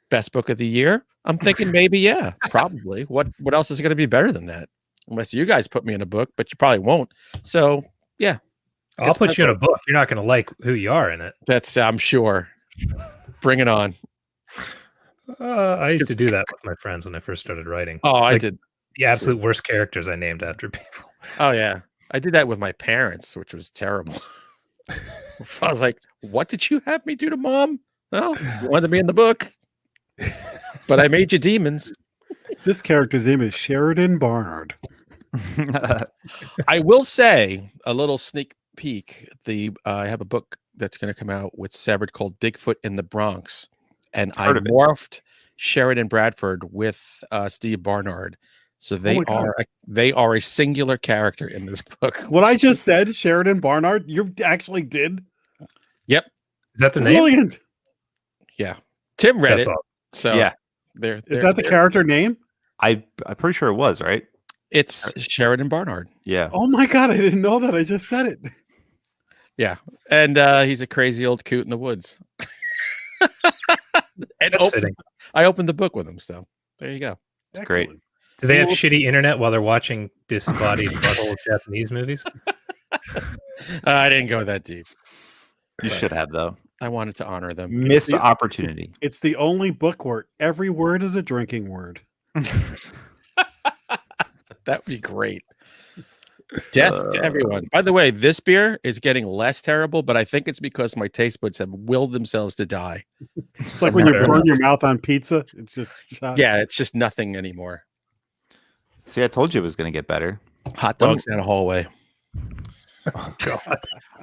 best book of the year, I'm thinking maybe, yeah, probably. What else is going to be better than that? Unless you guys put me in a book, but you probably won't. So yeah, I'll put you in a book. You're not going to like who you are in it. That's, I'm sure. Bring it on. I used to do that with my friends when I first started writing. Oh, I did. The absolute worst characters I named after people. Oh yeah, I did that with my parents, which was terrible. I was like, what did you have me do to mom? Well, you wanted me in the book, but I made you demons. This character's name is Sheridan Barnard. I will say a little sneak peek. I have a book that's going to come out with Severed called Bigfoot in the Bronx, and I morphed Sheridan Bradford with Steve Barnard. So they are a singular character in this book. What I just said, Sheridan Barnard, you actually did. Yep. Is that the name? Brilliant. Yeah. Tim read That's it. awesome. So yeah. Is that the character name? I'm pretty sure it was, right? It's Sheridan Barnard. Yeah. Oh my God, I didn't know that. I just said it. Yeah. And he's a crazy old coot in the woods. And I opened the book with him. So there you go. It's great. Do they have shitty internet while they're watching disembodied butthole Japanese movies? I didn't go that deep. You should have, though. I wanted to honor them. Missed opportunity. It's the only book where every word is a drinking word. That would be great. Death to everyone. By the way, this beer is getting less terrible, but I think it's because my taste buds have willed themselves to die. It's like when you burn your mouth on pizza. It's just shot. Yeah, it's just nothing anymore. See, I told you it was going to get better. Hot dogs down a hallway. Oh, God.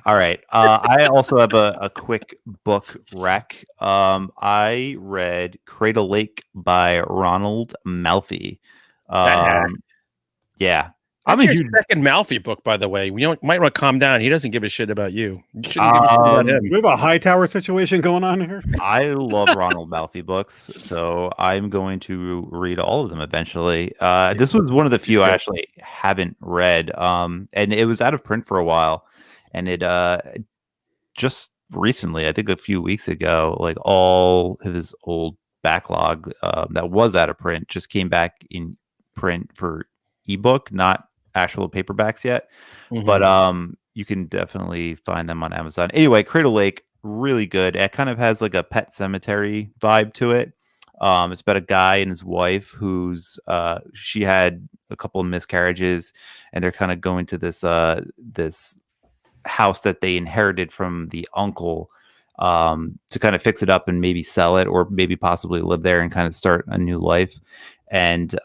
All right. I also have a quick book rec. I read Cradle Lake by Ronald Malfi. Yeah. I'm a huge second Malfi book, by the way. You might want to calm down. He doesn't give a shit about you. You shouldn't give a shit about him. We have a Hightower situation going on here. I love Ronald Malfi books, so I'm going to read all of them eventually. This was one of the few I actually haven't read, and it was out of print for a while, and it just recently, I think a few weeks ago, like all of his old backlog that was out of print just came back in print for ebook, not actual paperbacks yet, but you can definitely find them on Amazon. Anyway, Cradle Lake, really good. It kind of has like a Pet Cemetery vibe to it. It's about a guy and his wife who's she had a couple of miscarriages, and they're kind of going to this this house that they inherited from the uncle to kind of fix it up and maybe sell it, or maybe possibly live there and kind of start a new life. And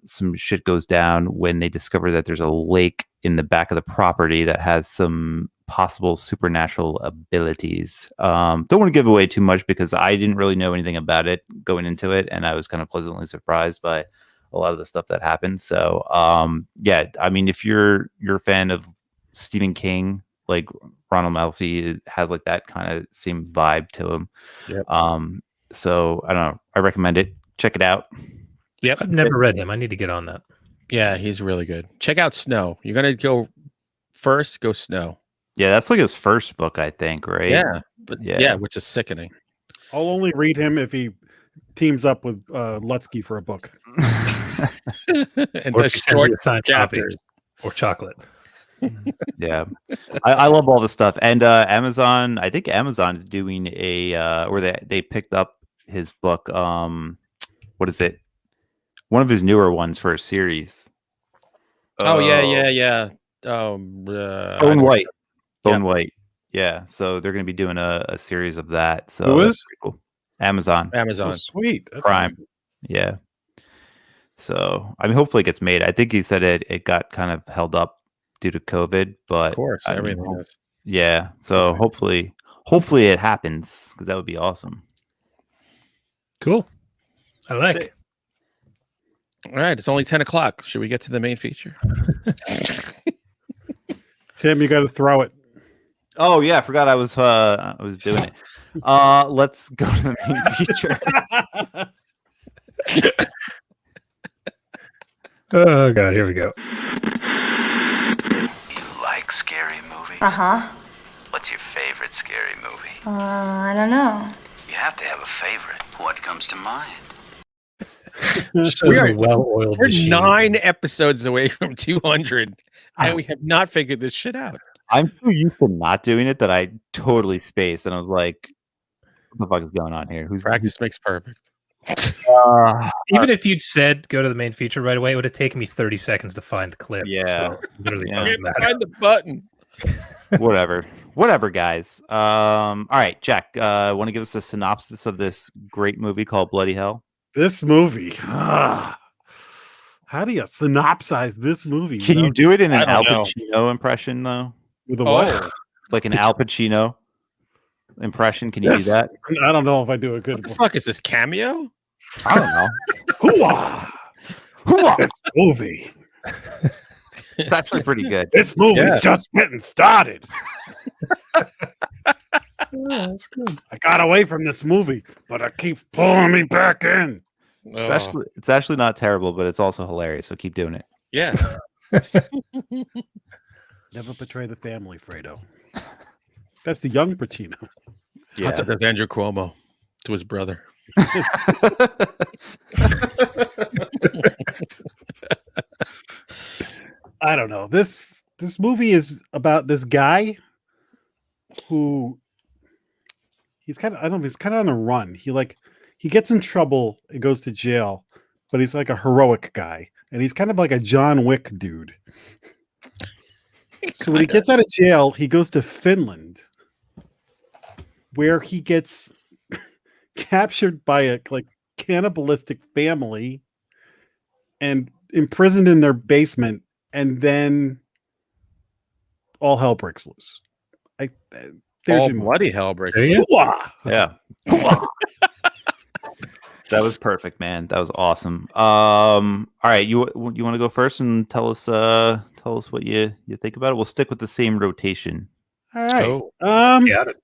some shit goes down when they discover that there's a lake in the back of the property that has some possible supernatural abilities. Don't want to give away too much because I didn't really know anything about it going into it, and I was kind of pleasantly surprised by a lot of the stuff that happened. So yeah, I mean, if you're a fan of Stephen King, like Ronald Malfi has like that kind of same vibe to him. Yep. So I don't know. I recommend it. Check it out. Yep. I've never read him. I need to get on that. Yeah, he's really good. Check out Snow. You're gonna go first. Go Snow. Yeah, that's like his first book, I think, right? Yeah, but yeah, which is sickening. I'll only read him if he teams up with Lutsky for a book. And Or the if he sends you short a signed copy chapters. or chocolate. Yeah, I love all this stuff. And Amazon, I think Amazon is doing or they picked up his book. What is it? One of his newer ones for a series. Oh yeah. Bone White. Bone White. Yeah. So they're going to be doing a series of that. So Who that's is? pretty cool. Amazon. Amazon. Oh, sweet. That's Prime. awesome. Yeah. So I mean, hopefully it gets made. I think he said it got kind of held up due to COVID, but Of course, I mean, everything is. yeah. So hopefully it happens because that would be awesome. Cool. I like. All right, it's only 10 o'clock. Should we get to the main feature? Tim, you got to throw it. Oh yeah, I forgot I was doing it. Let's go to the main feature. Oh god, here we go. You like scary movies? Uh-huh. What's your favorite scary movie? I don't know. You have to have a favorite. What comes to mind? We are well-oiled We're machine. 9 episodes away from 200, and we have not figured this shit out. I'm so used to not doing it that I totally spaced, and I was like, "What the fuck is going on here? Who's Practice makes perfect. Even if you'd said go to the main feature right away, it would have taken me 30 seconds to find the clip. Yeah. So it literally Yeah. doesn't matter. Find the button. whatever, guys. All right, Jack. Want to give us a synopsis of this great movie called Bloody Hell? This movie. How do you synopsize this movie? Can you do it in an I Al don't Pacino impression though? with a what? Like an Al Pacino impression? Can you do that? I don't know if I do a What good the one. fuck is this, cameo? I don't know. Hoo-ah! Hoo-ah! This movie. It's actually pretty good. This movie's Yeah. just getting started. That's good. I got away from this movie, but it keeps pulling me back in. It's actually not terrible, but it's also hilarious. So keep doing it. Yes. Never betray the family, Fredo. That's the young Pacino. I thought that was Andrew Cuomo to his brother. I don't know. This movie is about this guy who he's kind of on a run. He gets in trouble and goes to jail, but he's like a heroic guy, and he's kind of like a John Wick dude. So when he gets out of jail, he goes to Finland, where he gets captured by a cannibalistic family and imprisoned in their basement, and then all hell breaks loose. There's All your movie. bloody hell breaks There you loose. go. Hoo-ah! Yeah. That was perfect, man. That was awesome. All right, you want to go first and tell us what you think about it? We'll stick with the same rotation. All right. Oh. Got it.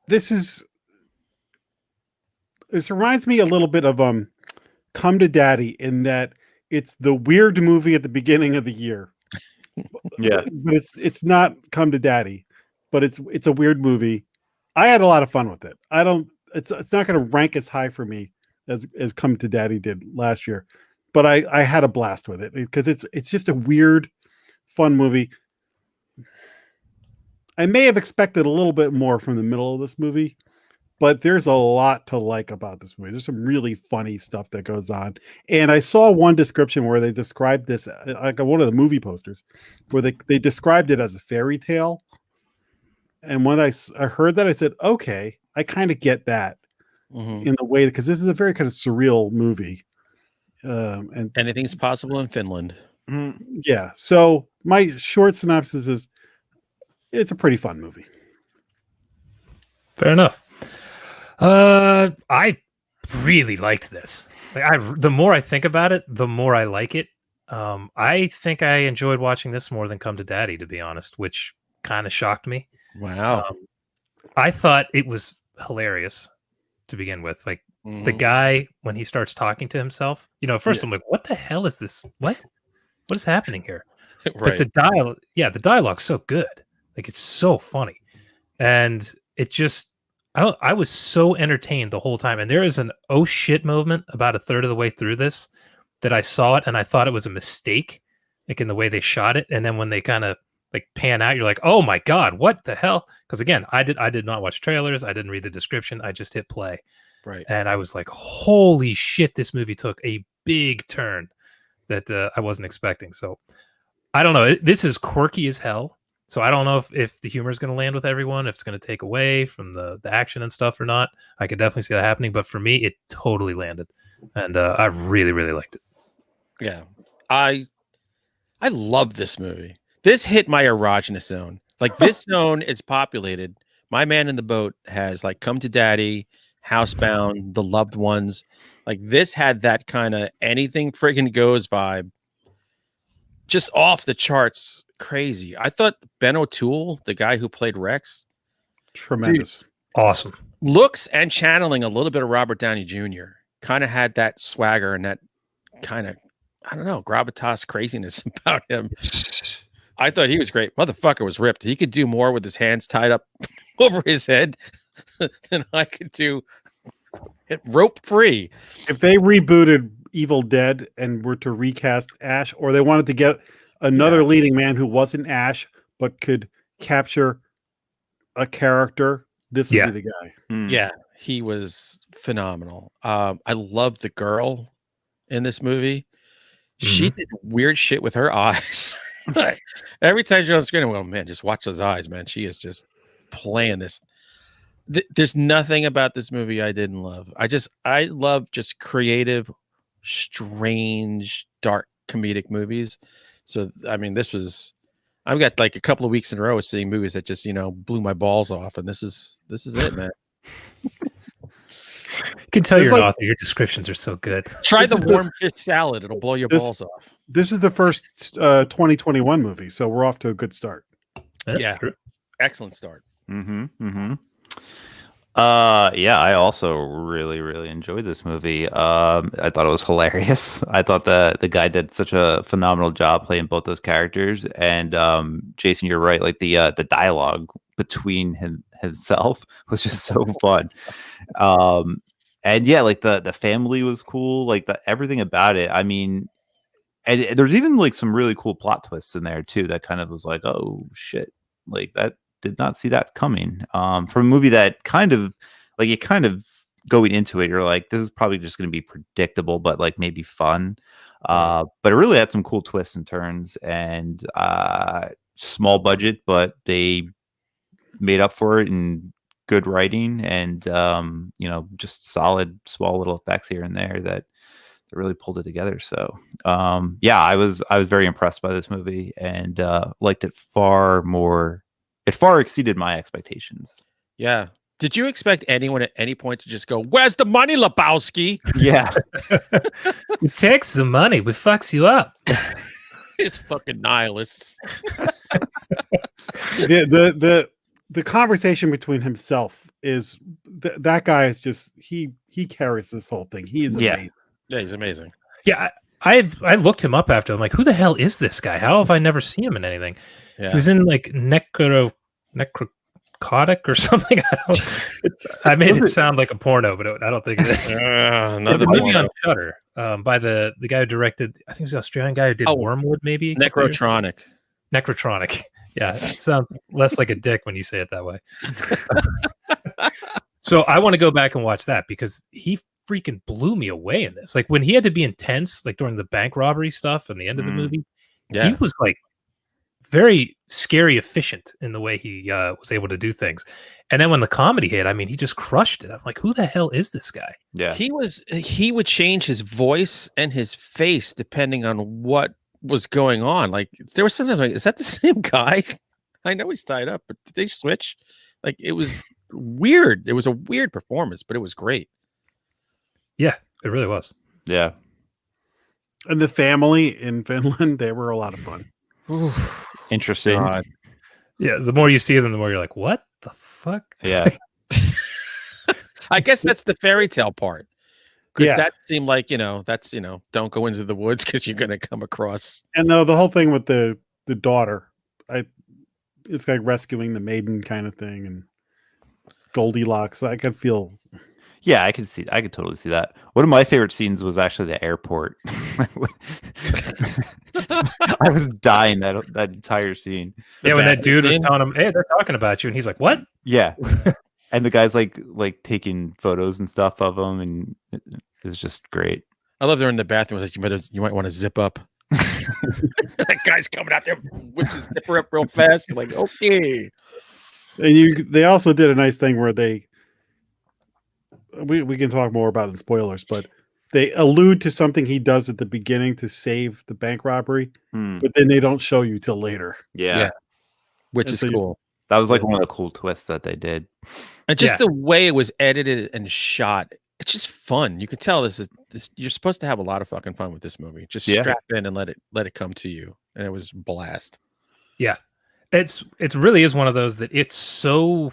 This reminds me a little bit of Come to Daddy, in that it's the weird movie at the beginning of the year. Yeah. But it's not Come to Daddy, but it's a weird movie. I had a lot of fun with it. It's not going to rank as high for me as Come to Daddy did last year, but I had a blast with it because it's just a weird, fun movie. I may have expected a little bit more from the middle of this movie, but there's a lot to like about this movie. There's some really funny stuff that goes on. And I saw one description where they described this, like one of the movie posters, where they described it as a fairy tale. And when I heard that, I said, okay, I kind of get that in the way, because this is a very kind of surreal movie. And anything's possible in Finland. yeah, so my short synopsis is it's a pretty fun movie. Fair enough. I really liked this. Like, the more I think about it, the more I like it. I think I enjoyed watching this more than Come to Daddy, to be honest, which kind of shocked me. Wow. I thought it was hilarious to begin with. Like the guy, when he starts talking to himself, at first I'm like, what the hell is this? What is happening here? But the dialogue's so good. Like it's so funny. And it just, I was so entertained the whole time. And there is an oh shit moment about a third of the way through this that I saw it and I thought it was a mistake, like in the way they shot it. And then when they kind of like pan out, you're like, oh my God, what the hell? Because again, I did not watch trailers. I didn't read the description. I just hit play. Right. And I was like, holy shit, this movie took a big turn that I wasn't expecting. So I don't know. This is quirky as hell. So I don't know if the humor is going to land with everyone, if it's going to take away from the action and stuff or not. I could definitely see that happening. But for me, it totally landed. And I really, really liked it. Yeah. I love this movie. This hit my erogenous zone. Like this zone is populated. My Man in the Boat has like Come to Daddy, Housebound, The Loved Ones. Like this had that kind of anything friggin' goes vibe. Just off the charts, crazy. I thought Ben O'Toole, the guy who played Rex, tremendous, awesome looks and channeling a little bit of Robert Downey Jr. Kind of had that swagger and that kind of, I don't know, gravitas craziness about him. I thought he was great. Motherfucker was ripped. He could do more with his hands tied up over his head than I could do rope free. If they rebooted Evil Dead and were to recast Ash, or they wanted to get another leading man who wasn't Ash but could capture a character, this would be the guy. Yeah, he was phenomenal. I love the girl in this movie. She did weird shit with her eyes. Every time she's on screen, I'm going, man, just watch those eyes, man. She is just playing this. There's nothing about this movie I didn't love. I love just creative, strange, dark comedic movies. So I mean, I've got like a couple of weeks in a row of seeing movies that just blew my balls off, and this is it, man. You can tell you're an author. Your descriptions are so good. Try the warm fish salad; it'll blow your balls off. This is the first 2021 movie, so we're off to a good start. Yeah, excellent start. Yeah, I also really, really enjoyed this movie. I thought it was hilarious. I thought the guy did such a phenomenal job playing both those characters. And Jason, you're right. Like the dialogue between himself was just so fun. And yeah, like the family was cool. Like everything about it. I mean, and there's even like some really cool plot twists in there too. That kind of was like, oh shit, like that. Did not see that coming from a movie that kind of going into it, you're like, this is probably just going to be predictable, but like maybe fun. But it really had some cool twists and turns, and small budget, but they made up for it in good writing and just solid small little effects here and there that really pulled it together. So yeah, I was very impressed by this movie and liked it far more. It far exceeded my expectations. Yeah. Did you expect anyone at any point to just go, "Where's the money, Lebowski?" Yeah. We takes the money. We fucks you up. It's fucking nihilists. The conversation between himself is that guy is just he carries this whole thing. He is amazing. Yeah, he's amazing. Yeah, I looked him up after. I'm like, who the hell is this guy? How have I never seen him in anything? Yeah. He was in like Necrocotic or something. I made it sound like a porno, but I don't think it is. Another movie on Shudder by the guy who directed. I think it was the Australian guy who did Wormwood, maybe. Necrotronic. Yeah, it sounds less like a dick when you say it that way. So I want to go back and watch that because he freaking blew me away in this. Like when he had to be intense, like during the bank robbery stuff and the end of the movie, he was like very scary efficient in the way he was able to do things. And then when the comedy hit, I mean, he just crushed it. I'm like, who the hell is this guy? Yeah. He would change his voice and his face depending on what was going on. Like there was something like, is that the same guy? I know he's tied up, but did they switch? Like it was weird. It was a weird performance, but it was great. Yeah, it really was. Yeah. And the family in Finland, they were a lot of fun. Interesting. God. Yeah, the more you see them, the more you're like, what the fuck? Yeah. I guess that's the fairy tale part. Because Yeah. that seemed like, that's, don't go into the woods because you're going to come across. And the whole thing with the daughter, it's like rescuing the maiden kind of thing, and Goldilocks. I could feel. Yeah, I could totally see that. One of my favorite scenes was actually the airport. I was dying that entire scene. Yeah, when that dude was telling him, "Hey, they're talking about you," and he's like, "What?" Yeah, and the guy's like taking photos and stuff of him, and it was just great. I love they're in the bathroom. Like, you might want to zip up. That guy's coming out there, whips his zipper up real fast. You're like, okay. And they also did a nice thing where we can talk more about it in spoilers, but they allude to something he does at the beginning to save the bank robbery, but then they don't show you till later. Yeah. Which is cool. That was like one of the cool twists that they did. And just the way it was edited and shot, it's just fun. You could tell this you're supposed to have a lot of fucking fun with this movie. Just strap in and let it come to you. And it was a blast. Yeah. It really is one of those that it's so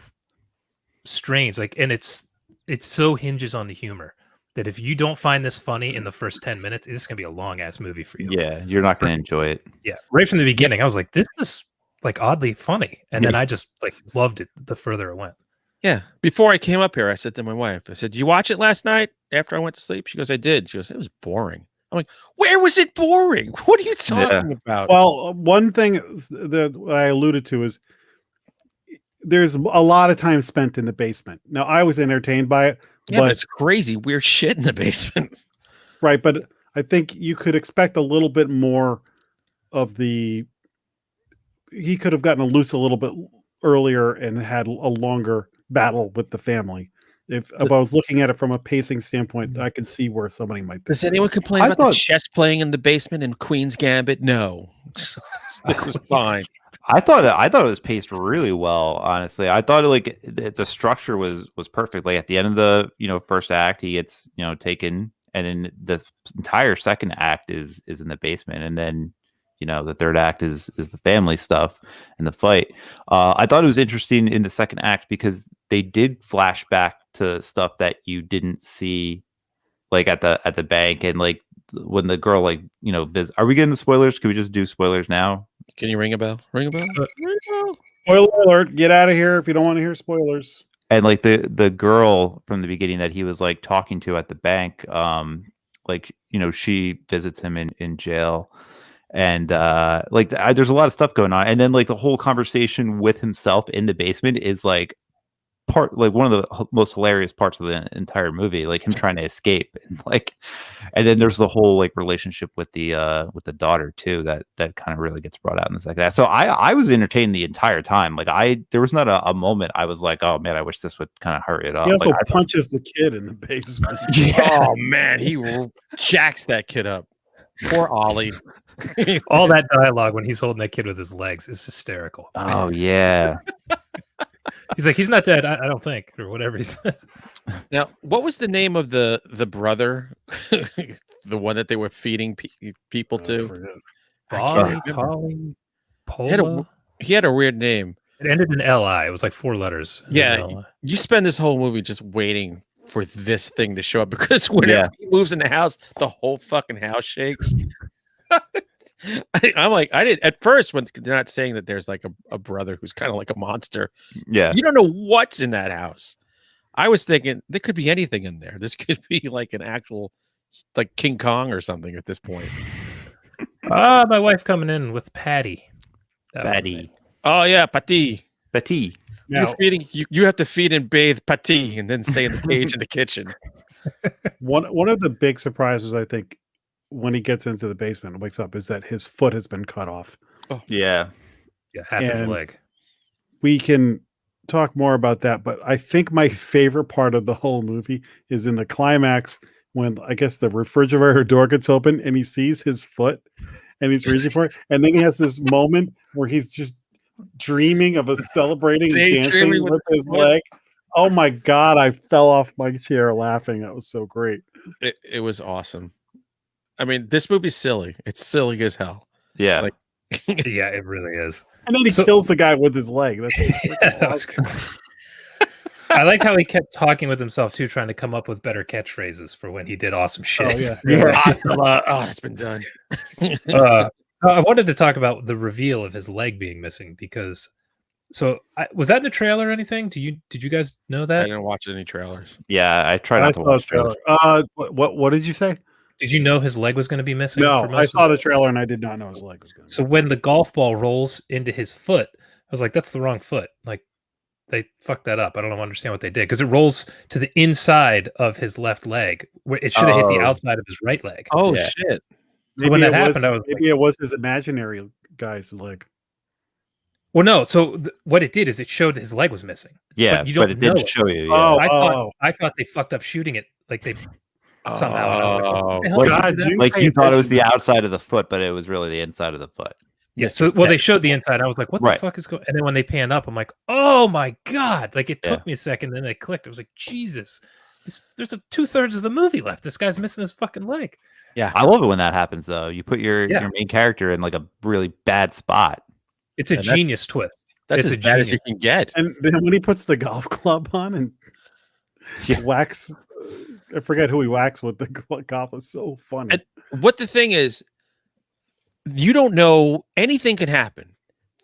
strange. Like, and it so hinges on the humor that if you don't find this funny in the first 10 minutes, it's gonna be a long ass movie for you. Yeah, you're not gonna enjoy it. Yeah. Right from the beginning, I was like, this is like oddly funny. And then I just like loved it the further it went. Yeah. Before I came up here, I said to my wife, I said, "Did you watch it last night after I went to sleep?" She goes, "I did." She goes, "It was boring." I'm like, "Where was it boring? What are you talking about?" Well, one thing that I alluded to is there's a lot of time spent in the basement. Now, I was entertained by it. Yeah, but it's crazy weird shit in the basement. Right, but I think you could expect a little bit more of he could have gotten loose a little bit earlier and had a longer battle with the family. If I was looking at it from a pacing standpoint, I could see where somebody might. Does anyone complain about the chess playing in the basement in Queen's Gambit? No, this was fine. I thought it was paced really well. Honestly, I thought the structure was perfect. Like at the end of the first act, he gets taken, and then the entire second act is in the basement, and then the third act is the family stuff and the fight. I thought it was interesting in the second act because they did flash back to stuff that you didn't see, like at the bank, and like when the girl are we getting the spoilers? Can we just do spoilers now? Can you ring a bell? Ring a bell? Spoiler alert! Get out of here if you don't want to hear spoilers. And like the girl from the beginning that he was like talking to at the bank, she visits him in jail. And there's a lot of stuff going on, and then like the whole conversation with himself in the basement is like one of the most hilarious parts of the entire movie, like him trying to escape, and then there's the whole like relationship with the daughter too that kind of really gets brought out in the second act. So I was entertained the entire time. Like there was not a moment I was like, oh man, I wish this would kind of hurry it up. He also punches the kid in the basement. Oh man, he jacks that kid up. Poor Ollie. All that dialogue when he's holding that kid with his legs is hysterical. Oh yeah. He's like, he's not dead, I don't think, or whatever he says. Now, what was the name of the brother, the one that they were feeding people to? Tolly, Pola. He had a weird name. It ended in Li. It was like 4 letters. Yeah, you spend this whole movie just waiting for this thing to show up because whenever he moves in the house, the whole fucking house shakes. I'm like, I did at first when they're not saying that there's like a brother who's kind of like a monster. Yeah, you don't know what's in that house. I was thinking there could be anything in there. This could be like an actual like King Kong or something at this point. My wife coming in with Patty. Patty. Oh yeah, Patty. Patty. You're feeding. You have to feed and bathe Patty, and then stay in the cage in the kitchen. One of the big surprises, I think, when he gets into the basement and wakes up, is that his foot has been cut off. Oh. Yeah, half his leg. We can talk more about that, but I think my favorite part of the whole movie is in the climax when I guess the refrigerator door gets open and he sees his foot, and he's reaching for it, and then he has this moment where he's just dreaming of celebrating and dancing Daydreaming with with his the foot. leg. Oh my god, I fell off my chair laughing. That was so great. It was awesome. I mean, this movie's silly. It's silly as hell. Yeah. Like, Yeah, it really is. And then he kills the guy with his leg. That's That was great. I liked how he kept talking with himself too, trying to come up with better catchphrases for when he did awesome shit. it's been done. So I wanted to talk about the reveal of his leg being missing because, was that in the trailer or anything? Did you guys know I that? didn't watch any trailers. Yeah, I tried not to saw watch the trailer. trailers. What did you say? Did you know his leg was going to be missing? No, for most I of saw the trailer and I did not know his leg was going. So when the golf ball rolls into his foot, I was like, "That's the wrong foot." Like they fucked that up. I don't understand what they did because it rolls to the inside of his left leg, where it should have hit the outside of his right leg. Oh Yeah. shit! So when that happened, I was maybe it was his imaginary guy's leg. well, no. So what it did is it showed that his leg was missing. Yeah, but you but don't it know didn't it. show you. Yeah. I thought they fucked up shooting it. Like they somehow. And I was like, what the hell Like, did they God, do that? you like pay you thought it was attention the outside of the foot, but it was really the inside of the foot. Yeah. So they showed the inside. I was like, what the Right. fuck is going? And then when they pan up, I'm like, oh my god! Like it took Yeah. me a second, then it clicked. I was like, Jesus, there's 2/3 of the movie left. This guy's missing his fucking leg. Yeah, I love it when that happens, though. You put your Yeah. main character in like a really bad spot. It's a And that- genius twist. that's It's as bad as you can get. And then when he puts the golf club on and Yeah. whacks, I forget who he whacks with the golf. It's so funny. And what the thing is, you don't know, anything can happen.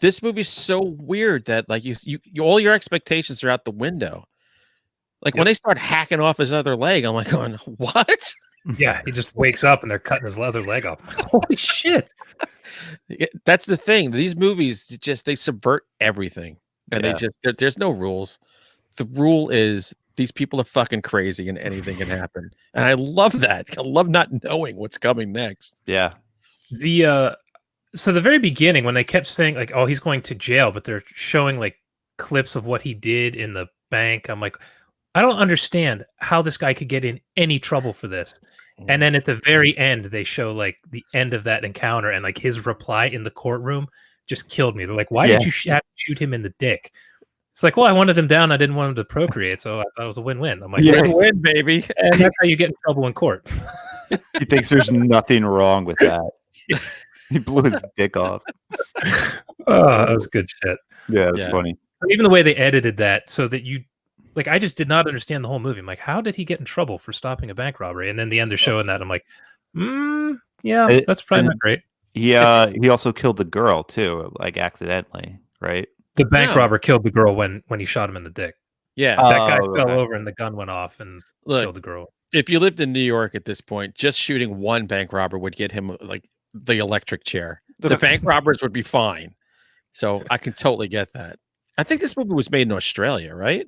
This movie's so weird that like you all your expectations are out the window. Like when they start hacking off his other leg, I'm like going, what? Yeah, he just wakes up and they're cutting his other leg off. I'm like, holy shit! That's the thing. These movies they subvert everything, and Yeah. there's no rules. The rule is these people are fucking crazy, and anything can happen. And I love that. I love not knowing what's coming next. Yeah. So the very beginning when they kept saying like, oh, he's going to jail, but they're showing like clips of what he did in the bank. I'm like, I don't understand how this guy could get in any trouble for this. And then at the very end, they show like the end of that encounter and like his reply in the courtroom just killed me. They're like, why did you shoot him in the dick? It's like, well, I wanted him down. I didn't want him to procreate. So I thought it was a win-win. I'm like, Win-win, baby. And that's how you get in trouble in court. He thinks there's nothing wrong with that. He blew his dick off. Oh, that was good shit. Yeah, it's Yeah. funny. So even the way they edited that so that you like, I just did not understand the whole movie. I'm like, how did he get in trouble for stopping a bank robbery? And then the end they're showing that. I'm like, yeah, that's probably not great. He also killed the girl too, like accidentally, right? The bank No. robber killed the girl when he shot him in the dick. Yeah. That guy Oh, fell okay. over and the gun went off and Look, killed the girl. if you lived in New York at this point, just shooting one bank robber would get him like the electric chair. The bank robbers would be fine. So I can totally get that. I think this movie was made in Australia, right?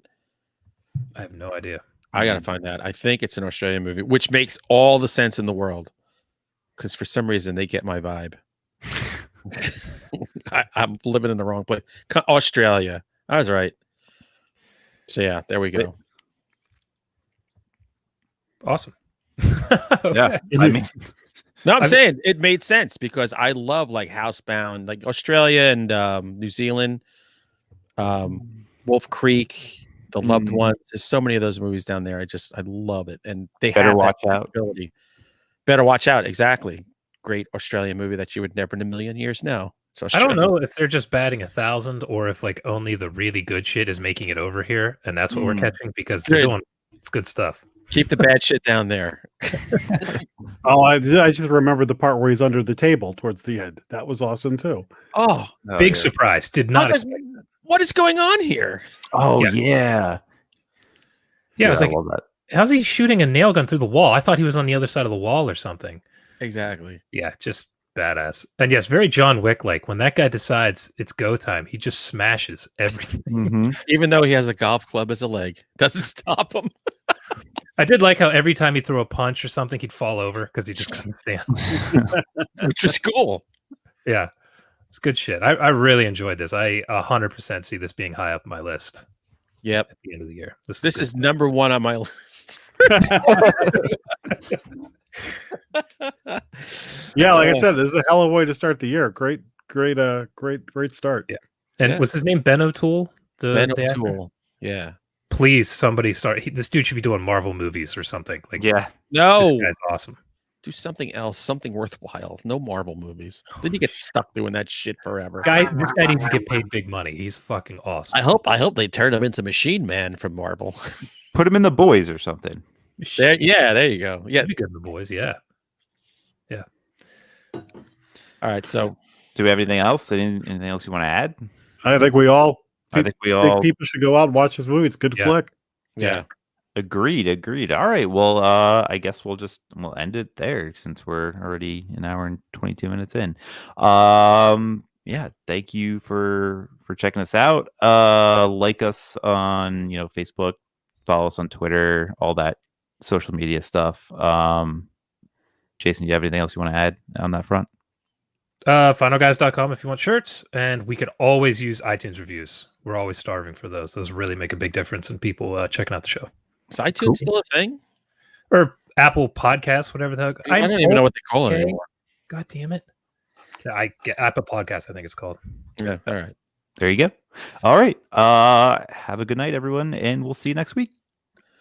I have no idea. I got to find that. I think it's an Australian movie, which makes all the sense in the world. Because for some reason, they get my vibe. I'm living in the wrong place. Australia. I was right. So yeah, there we go. Awesome. Yeah. I mean, No, I'm saying it made sense because I love like Housebound, like Australia and New Zealand, Wolf Creek, The Loved Ones. There's so many of those movies down there. I love it, and they Better have Watch that Out. capability. Better Watch Out, exactly. Great Australian movie that you would never in a million years know. So I don't know if they're just batting 1,000 or if like only the really good shit is making it over here, and that's what we're catching because they're Good. doing it's good stuff. Keep the bad shit down there. Oh, I just remembered the part where he's under the table towards the end. That was awesome too. Oh, Big surprise. Did not expect that. What is going on here? oh Yeah. yeah. Yeah, I was like, love that. how's he shooting a nail gun through the wall? I thought he was on the other side of the wall or something. Exactly. Yeah, just badass. And yes, very John Wick like. When that guy decides it's go time, he just smashes everything. Mhm. Even though he has a golf club as a leg, doesn't stop him. I did like how every time he threw a punch or something, he'd fall over because he just couldn't stand. Which is cool. Yeah, it's good shit. I really enjoyed this. I 100% see this being high up my list Yep. at the end of the year. This This is number one on my list. Yeah, like I said, this is a hell of a way to start the year. Great start. Yeah. And was his name Ben O'Toole? Ben the actor? O'Toole. Yeah. Please, somebody start. This dude should be doing Marvel movies or something. Like, Yeah. No. this guy's awesome. Do something else, something worthwhile. No Marvel movies. Then you get stuck doing that shit forever. This guy needs to get paid big money. He's fucking awesome. I hope they turn him into Machine Man from Marvel. Put him in The Boys or something. There you go. Yeah, be good in The Boys. Yeah. All right. So, do we have anything else? Anything else you want to add? I think we all. think people should go out and watch this movie. It's a good flick. Yeah. Agreed. All right. Well, I guess we'll end it there since we're already an hour and 22 minutes in. Yeah. Thank you for checking us out. Like us on Facebook, follow us on Twitter, all that social media stuff. Jason, do you have anything else you want to add on that front? Finalguys.com if you want shirts, and we could always use iTunes reviews. We're always starving for those. Those really make a big difference in people checking out the show. Is iTunes still a thing? Or Apple Podcasts, whatever the heck. I don't even know what they call it anymore. God damn it. I get Apple Podcasts, I think it's called. Yeah, all right. There you go. All right. Have a good night, everyone, and we'll see you next week.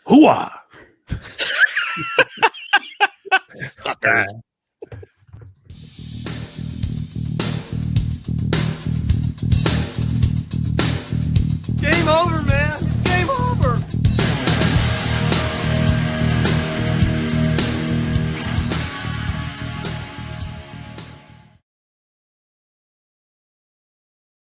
Hooah! Suckers. Game over.